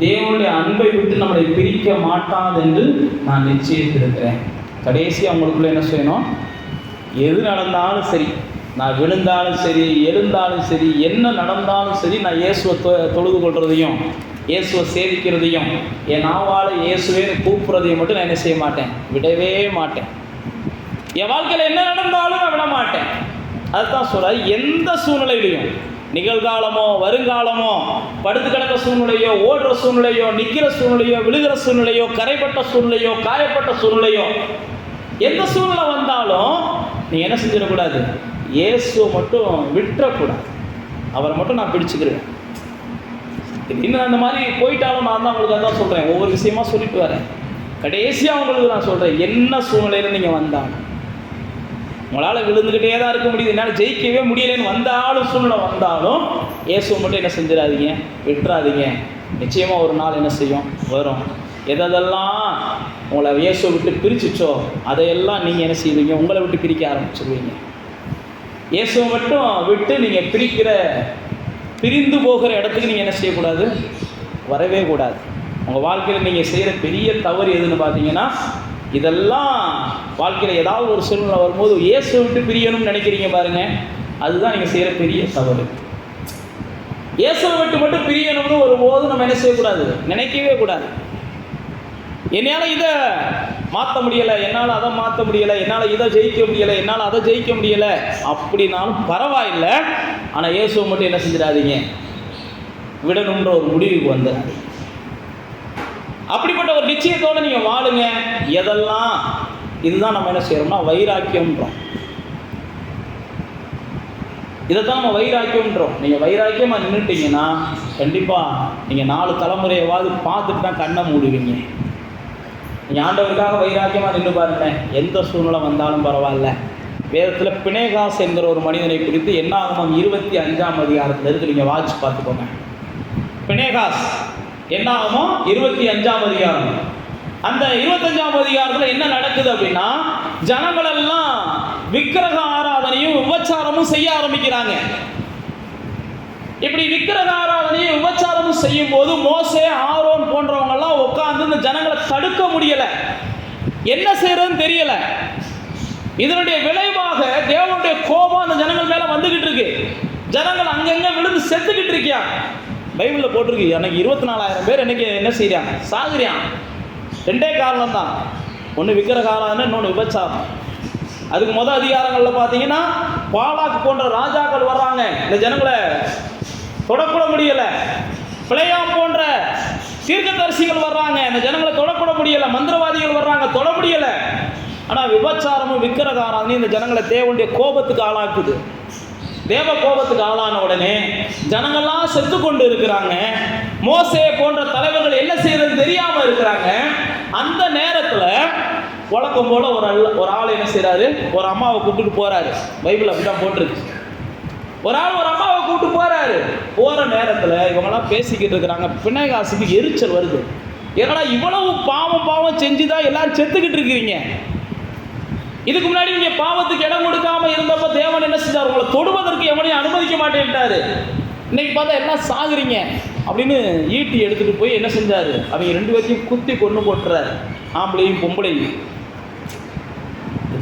தேவனுடைய அன்பை விட்டு நம்மளை பிரிக்க மாட்டாது என்று நான் நிச்சயித்திருக்கிறேன். கடைசி அவங்களுக்குள்ள என்ன செய்யணும், எது நடந்தாலும் சரி, நான் விழுந்தாலும் சரி, எழுந்தாலும் சரி, என்ன நடந்தாலும் சரி, நான் இயேசுவை தொழுது கொள்றதையும் இயேசுவை சேவிக்கிறதையும் என் நாவால் இயேசுவேன்னு கூப்பிட்றதையும் மட்டும் நான் என்ன செய்ய மாட்டேன், விடவே மாட்டேன். என் வாழ்க்கையில் என்ன நடந்தாலும் நான் விட மாட்டேன். அதுதான் சொல்ற, எந்த சூழ்நிலையிலையும், நிகழ்காலமோ வருங்காலமோ, படுத்து கிடக்க சூழ்நிலையோ, ஓடுற சூழ்நிலையோ, நிற்கிற சூழ்நிலையோ, விழுகிற சூழ்நிலையோ, கரைப்பட்ட சூழ்நிலையோ, காயப்பட்ட சூழ்நிலையோ, எந்த சூழ்நிலை வந்தாலும் நீங்கள் என்ன செஞ்சிடக்கூடாது, இயேசுவை மட்டும் விட்டுறக்கூடாது. அவரை மட்டும் நான் பிடிச்சிக்கிறேன். இன்னும் அந்த மாதிரி போயிட்டாலும் நான் தான் உங்களுக்கு அதான் சொல்கிறேன், ஒவ்வொரு விஷயமா சொல்லிட்டு வரேன். கடைசியாக உங்களுக்கு நான் சொல்கிறேன், என்ன சூழ்நிலையில் நீங்கள் வந்தாங்க, உங்களால் விழுந்துக்கிட்டே தான் இருக்க முடியுது, என்னால் ஜெயிக்கவே முடியலைன்னு வந்தாலும், சூழ்நிலை வந்தாலும் இயேசுவை மட்டும் என்ன செஞ்சிடாதீங்க, விட்டுறாதீங்க. நிச்சயமாக ஒரு நாள் என்ன செய்யும், வரும். எதெல்லாம் உங்களை இயேசுவை விட்டு பிரிச்சிச்சோ அதையெல்லாம் நீங்கள் என்ன செய்வீங்க, உங்களை விட்டு பிரிக்க ஆரம்பிச்சிருவீங்க. இயேசுவை மட்டும் விட்டு நீங்கள் பிரிந்து போகிற இடத்துக்கு நீங்கள் என்ன செய்யக்கூடாது, வரவே கூடாது. உங்கள் வாழ்க்கையில் நீங்கள் செய்கிற பெரிய தவறு எதுன்னு பார்த்தீங்கன்னா, இதெல்லாம் வாழ்க்கையில் ஏதாவது ஒரு சூழ்நிலை வரும்போது இயேசுவை விட்டு பிரியணும்னு நினைக்கிறீங்க பாருங்கள், அதுதான் நீங்கள் செய்கிற பெரிய தவறு. இயேசுவை விட்டு மட்டும் பிரியணும்னு ஒருபோதும் நம்ம என்ன செய்யக்கூடாது, நினைக்கவே கூடாது. என்னால் இதை மாற்ற முடியலை, என்னால் அதை மாற்ற முடியலை, என்னால் இதை ஜெயிக்க முடியலை, என்னால் அதை ஜெயிக்க முடியலை அப்படின்னாலும் பரவாயில்லை. ஆனால் இயேசுவை மட்டும் என்ன செஞ்சிடாதீங்க, விடணுன்ற ஒரு முடிவுக்கு வந்துடாது. அப்படிப்பட்ட ஒரு நிச்சயத்தோடு நீங்கள் வாழுங்க. எதெல்லாம் இதுதான் நம்ம என்ன செய்யறோம்னா வைராக்கியம்ன்றோம். இதைத்தான் நம்ம வைராக்கியம்ன்றோம். நீங்கள் வைராக்கியமாக நின்றுட்டீங்கன்னா கண்டிப்பாக நீங்கள் 4 தலைமுறையாவது பார்த்துட்டு தான் கண்ணை மூடுவீங்க. நீங்கள் ஆண்டவருக்காக வைராக்கியமாக நின்று பாருங்களேன், எந்த சூழ்நிலை வந்தாலும் பரவாயில்ல. வேதத்தில் பினேகாஸ் என்கிற ஒரு மனிதனை குறித்து என்னாகமம் 25ஆம் அதிகாரத்தில் இருக்கு, நீங்கள் வாட்சி பார்த்துக்கோங்க. பினேகாஸ் என்னாகமம் 25ஆம் அதிகாரம். அந்த 25ஆம் அதிகாரத்தில் என்ன நடக்குது அப்படின்னா, ஜனங்களெல்லாம் விக்கிரக ஆராதனையும் விபச்சாரமும் செய்ய ஆரம்பிக்கிறாங்க. இப்படி விக்கிரக ஆராதனையும் விபச்சாரமும் செய்யும் போது மோசே, ஆரோன் போன்றவங்கெல்லாம் உட்கார்ந்து இந்த ஜனங்களை தடுக்க முடியல, என்ன செய்யறதுன்னு தெரியல. இதனுடைய விளைவாக தேவனுடைய கோபம் அந்த ஜனங்கள் மேல வந்துகிட்டு இருக்கு. ஜனங்கள் அங்கங்க விழுந்து செத்துக்கிட்டு இருக்கியா. பைபிளில் போட்டிருக்கு, அன்னைக்கு 24,000 பேர் என்னைக்கு என்ன செய்யறாங்க, சாகுறியான். 2 காரணம் தான், ஒன்று விக்கிரக ஆராதனை, இன்னொன்று விபச்சாரம். அதுக்கு முதல் அதிகாரங்களில் பார்த்தீங்கன்னா பாலாக்கு போன்ற ராஜாக்கள் வர்றாங்க, இந்த ஜனங்களை தொடக்கூட முடியல. பிழையாம் போன்ற தீர்க்கதரிசிகள் வர்றாங்க, இந்த ஜனங்களை தொடக்கூட முடியல. மந்திரவாதிகள் வர்றாங்க, தொட முடியல. ஆனால் விபச்சாரமும் விக்கிரக ஆராதனையும் இந்த ஜனங்களை தேவனுடைய கோபத்துக்கு ஆளாக்குது. தேவ கோபத்துக்கு ஆளான உடனே ஜனங்கள்லாம் செத்து கொண்டு இருக்கிறாங்க. மோசே போன்ற தலைவர்கள் என்ன செய்யறது தெரியாம இருக்கிறாங்க. அந்த நேரத்தில் வழக்கம் போல ஒரு ஆள் என்ன செய்யறாரு, ஒரு அம்மாவை கூப்பிட்டு போறாரு. பைபிள் அப்படிதான் போட்டிருக்கு. ஒரு ஆள் ஒரு அம்மாவை கூப்பிட்டு போறாரு. போற நேரத்தில் இவங்கெல்லாம் பேசிக்கிட்டு இருக்கிறாங்க. பினேகாசுக்கு எரிச்சல் வருது. ஏன்னா இவ்வளவு பாவம் செஞ்சுதான் எல்லாரும் செத்துக்கிட்டு இருக்கிறீங்க. இதுக்கு முன்னாடி நீங்க பாவத்துக்கு இடம் கொடுக்காம இருந்தப்ப தேவன் என்ன செஞ்சார், உங்களை தொடுவதற்கு எவனையும் அனுமதிக்க மாட்டேன்ட்டாரு. இன்னைக்கு பார்த்தா எல்லாம் சாகுறீங்க அப்படின்னு ஈட்டி எடுத்துட்டு போய் என்ன செஞ்சாரு, அவங்க 2 பேர்த்தையும் குத்தி கொண்டு போட்டுறாரு, ஆம்பளையும் பொம்பளையும்.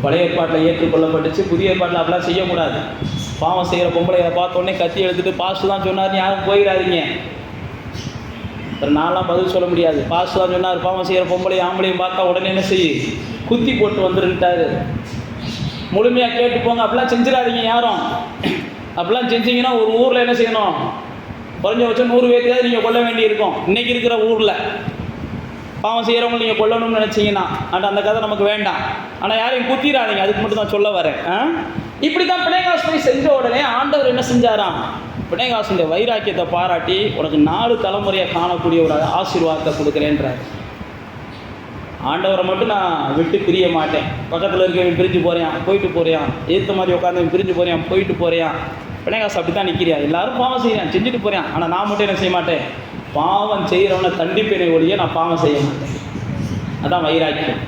பழைய ஏற்பாட்டில் ஏற்றுக்கொள்ளப்பட்டுச்சு, புதிய ஏற்பாட்டில் அப்படிலாம் செய்யக்கூடாது. பாவம் செய்கிற பொம்பளையை பார்த்தோன்னே கத்தி எடுத்துட்டு பாஸ்ட் தான் சொன்னார், யாரும் போயிடாதீங்க. நான்லாம் பதில் சொல்ல முடியாது. பாஸ்ட் தான் சொன்னார், பாவம் செய்கிற பொம்பளையும் ஆம்பளையும் பார்த்தா உடனே என்ன செய்ய, குத்தி போட்டு வந்துருட்டாரு. முழுமையாக கேட்டு போங்க, அப்படிலாம் செஞ்சிடாதீங்க யாரும். அப்படிலாம் செஞ்சீங்கன்னா ஒரு ஊரில் என்ன செய்யணும், குறைஞ்சபட்சம் 100 பேர்த்தையாவது நீங்கள் கொல்ல வேண்டியிருக்கும். இன்றைக்கி இருக்கிற ஊரில் பாவம் செய்கிறவங்க நீங்கள் கொல்லணும்னு நினச்சிங்கன்னா அந்த கதை நமக்கு வேண்டாம். ஆனால் யாரையும் குத்திடாதீங்க, அதுக்கு மட்டும் தான் சொல்ல வரேன். இப்படி தான் பினேகாஸ் போய் செஞ்ச உடனே ஆண்டவர் என்ன செஞ்சாராம், பினேகாசுடைய வைராக்கியத்தை பாராட்டி உனக்கு 4 தலைமுறையை காணக்கூடிய ஒரு ஆசீர்வாதத்தை கொடுக்குறேன்றார். ஆண்டவரை மட்டும் நான் விட்டு பிரிய மாட்டேன். பக்கத்தில் இருக்கவன் பிரிஞ்சு போகிறேன், போயிட்டு போகிறேன். ஏற்ற மாதிரி உட்காந்து பிரிஞ்சு போகிறேன், போயிட்டு போகிறேன். பினேகாஸ் அப்படி தான் நிற்கிறியா, எல்லாரும் பாவம் செய்கிறேன், செஞ்சுட்டு போகிறேன். ஆனால் நான் மட்டும் என்ன செய்ய மாட்டேன், பாவம் செய்கிறவனை தண்டிப்பினை ஒழிய நான் பாவம் செய்ய மாட்டேன். அதான் வைராக்கியம்.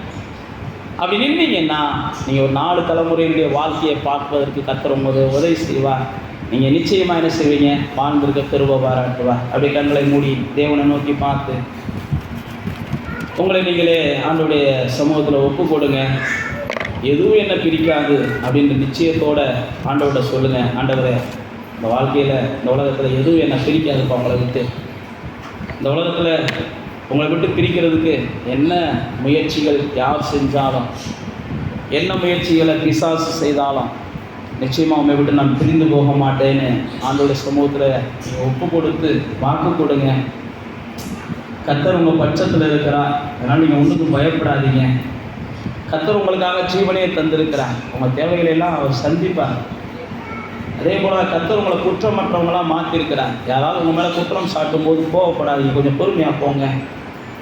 அப்படி நின்றீங்கன்னா நீங்கள் ஒரு 4 தலைமுறையினுடைய வாழ்க்கையை பார்ப்பதற்கு கத்துறும் போது உதவி செய்வார். நீங்கள் நிச்சயமாக என்ன செய்வீங்க, வாழ்ந்திருக்க கிருபை பாராட்டுவார். அப்படி கண்களை மூடி தேவனை நோக்கி பார்த்து உங்களை நீங்களே ஆண்டவருடைய சமூகத்தில் ஒப்பு கொடுங்க. எதுவும் என்னை பிரிக்காது அப்படின்ற நிச்சயத்தோட ஆண்டவர்கிட்ட சொல்லுங்கள், ஆண்டவரே இந்த வாழ்க்கையில் இந்த உலகத்தில் எதுவும் என்னை பிரிக்காதுப்பா உங்களை விட்டு. இந்த உலகத்தில் உங்களை விட்டு பிரிக்கிறதுக்கு என்ன முயற்சிகள் யார் செஞ்சாலும், என்ன முயற்சிகளை பிசாசு செய்தாலும் நிச்சயமாக உண்மை விட்டு நான் பிரிந்து போக மாட்டேன்னு ஆண்டோட சமூகத்தில் நீங்கள் ஒப்பு கொடுத்து வாக்கு கொடுங்க. கர்த்தர் உங்கள் பட்சத்தில் இருக்கிறார், அதனால் நீங்கள் ஒன்றுக்கும் பயப்படாதீங்க. கர்த்தர் உங்களுக்காக ஜீவனையை தந்திருக்கிறார், உங்கள் தேவைகளெல்லாம் அவர் சந்திப்பார். அதே போல் கர்த்தர் உங்களை குற்றமற்றவங்களாம் மாற்றிருக்கிறார். யாராவது உங்கள் மேலே குற்றம் சாட்டும் போது கோவப்படாதீங்க, கொஞ்சம் பொறுமையாக போங்க.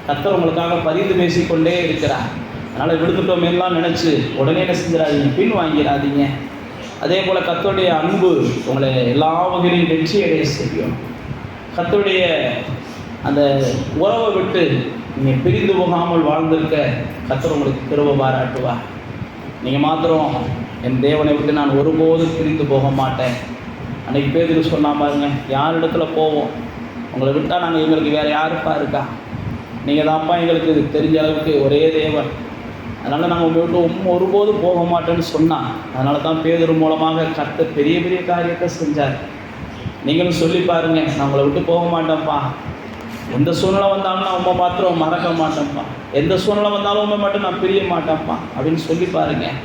கர்த்தர் உங்களுக்காக பரிந்து பேசிக்கொண்டே இருக்கிறார். அதனால் விடுத்துட்டோமேலாம் நினச்சி உடனே என்ன செஞ்சிடாதீங்க, பின் வாங்கிடாதீங்க. அதே போல் கர்த்தருடைய அன்பு உங்களை எல்லா வகையிலையும் வெற்றி அடைய செய்யும். கர்த்தருடைய அந்த உறவை விட்டு நீங்கள் பிரிந்து போகாமல் வாழ்ந்திருக்க கர்த்தர் உங்களுக்கு கிருபை பாராட்டுவார். நீங்கள் மாத்திரம் என் தேவனை விட்டு நான் ஒருபோதும் பிரிந்து போக மாட்டேன். அன்றைக்கி பேதுரு சொன்னா பாருங்க, யார் இடத்துல போவோம், உங்களை விட்டால் நாங்கள் எங்களுக்கு வேறு யாருப்பா இருக்கா, நீங்கள் தான்ப்பா எங்களுக்கு தெரிஞ்ச அளவுக்கு ஒரே தேவன், அதனால் நாங்கள் உங்களை விட்டு ஒருபோதும் போக மாட்டேன்னு சொன்னான். அதனால தான் பேதுரு மூலமாக கர்த்தர் பெரிய பெரிய காரியத்தை செஞ்சார். நீங்களும் சொல்லி பாருங்கள், நான் உங்களை விட்டு போக மாட்டேன்ப்பா, எந்த சூழ்நிலை வந்தாலும் நான் உண்மை மாத்திரம் மறக்க மாட்டேன்ப்பா, எந்த சூழ்நிலை வந்தாலும் உண்மை மட்டும் நான் பிரிய மாட்டேன்ப்பா அப்படின்னு சொல்லி பாருங்கள்.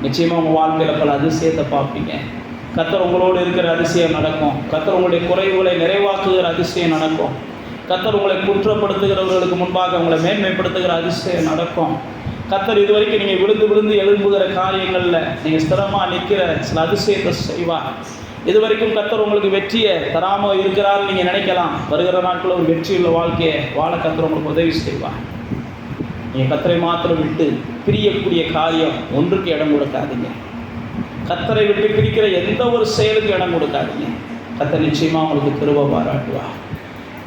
நிச்சயமாக உங்கள் வாழ்க்கையில் பல அதிசயத்தை பார்ப்பீங்க. கர்த்தர் உங்களோடு இருக்கிற அதிசயம் நடக்கும். கர்த்தர் உங்களுடைய குறைவுகளை நிறைவாக்குகிற அதிசயம் நடக்கும். கர்த்தர் உங்களை குற்றப்படுத்துகிறவர்களுக்கு முன்பாக உங்களை மேன்மைப்படுத்துகிற அதிசயம் நடக்கும். கர்த்தர் இது வரைக்கும் நீங்கள் விழுந்து விழுந்து எழும்புகிற காரியங்களில் நீங்கள் ஸ்திரமாக நிற்கிற சில அதிசயத்தை செய்வார். இது வரைக்கும் கர்த்தர் உங்களுக்கு வெற்றியை தராமல் இருக்கிறார் நீங்கள் நினைக்கலாம். வருகிற நாட்களில் ஒரு வெற்றியுள்ள வாழ்க்கையை வாழ கர்த்தர் உங்களுக்கு உதவி செய்வார். நீங்கள் கர்த்தரை மாத்திரம் விட்டு பிரியக்கூடிய காரியம் ஒன்றுக்கு இடம் கொடுக்காதீங்க. கர்த்தரை விட்டு பிரிக்கிற எந்த ஒரு செயலுக்கு இடம் கொடுக்காதீங்க. கர்த்தர் நிச்சயமாக உங்களுக்கு கிருபை பாராட்டுவார்.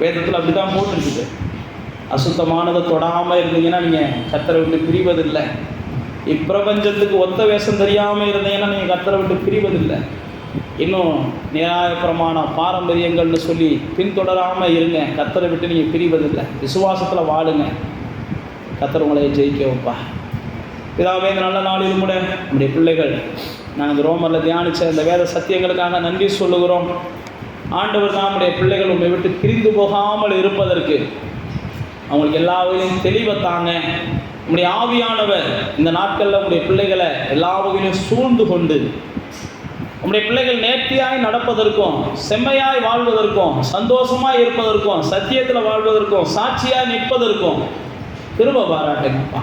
வேதத்தில் அப்படி தான் போட்டிருக்குது. அசுத்தமானதை தொடாமல் இருந்தீங்கன்னா நீங்கள் கர்த்தரை விட்டு பிரிவதில்லை. இப்பிரபஞ்சத்துக்கு ஒத்த வேஷம் தெரியாமல் இருந்தீங்கன்னா நீங்கள் கர்த்தரை விட்டு பிரிவதில்லை. இன்னும் நியாயப்பிரமாண பாரம்பரியங்கள்னு சொல்லி பின்தொடராமல் இருங்க. கர்த்தரை விட்டு நீங்கள் பிரிவதில்லை. விசுவாசத்தில் வாழுங்க. கர்த்தர் உங்களை ஜெயிக்க வைப்பா. பிதாவே, இந்த நல்ல நாளிலும் கூட நம்முடைய பிள்ளைகள் நாங்கள் ரோமரில் தியானித்த இந்த வேத சத்தியங்களுக்காக நன்றி சொல்லுகிறோம். ஆண்டவர் தான் நம்முடைய பிள்ளைகள் உங்களை விட்டு பிரிந்து போகாமல் இருப்பதற்கு அவங்களுக்கு எல்லா வகையிலும் தெளிவை தாங்க. நம்முடைய ஆவியானவர் இந்த நாட்களில் உங்களுடைய பிள்ளைகளை எல்லா வகையிலும் சூழ்ந்து கொண்டு உங்களுடைய பிள்ளைகள் நேர்த்தியாய் நடப்பதற்கும், செம்மையாய் வாழ்வதற்கும், சந்தோஷமாய் இருப்பதற்கும், சத்தியத்தில் வாழ்வதற்கும், சாட்சியாய் நிற்பதற்கும் கிருபை பாராட்டுங்கப்பா.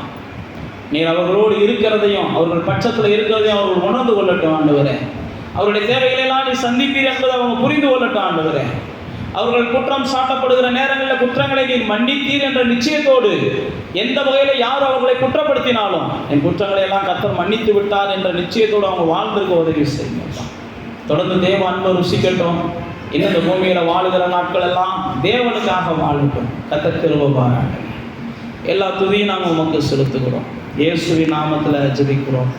நீர் அவர்களோடு இருக்கிறதையும் அவர்கள் பட்சத்தில் இருக்கிறதையும் அவர்கள் உணர்ந்து கொள்ளட்டும் ஆண்டவரே. அவருடைய தேவைகளெல்லாம் நீ சந்திப்பீர் என்பதை அவங்க புரிந்து கொள்ளட்டும் ஆண்டவரே. அவர்கள் குற்றம் சாட்டப்படுகிற நேரங்களில் குற்றங்களை நீர் மன்னித்தீர் என்ற நிச்சயத்தோடு எந்த வகையில் யார் அவர்களை குற்றப்படுத்தினாலும் என் குற்றங்களை எல்லாம் கர்த்தர் மன்னித்து விட்டார் என்ற நிச்சயத்தோடு அவங்க வாழ்ந்திருக்க உதவி செய்யுங்கப்பா. தொடர்ந்து தேவ அன்பை ருசிக்கட்டும். இன்னும் இந்த பூமியில் வாழுகிற நாட்கள் எல்லாம் தேவனுக்காக வாழட்டும். கர்த்தர் கிருபை பாராட்டுங்க. எல்லா துதியும் நாங்கள் உமக்கு செலுத்துகிறோம். இயேசுவின் நாமத்தில் ஜெபிக்கிறோம்.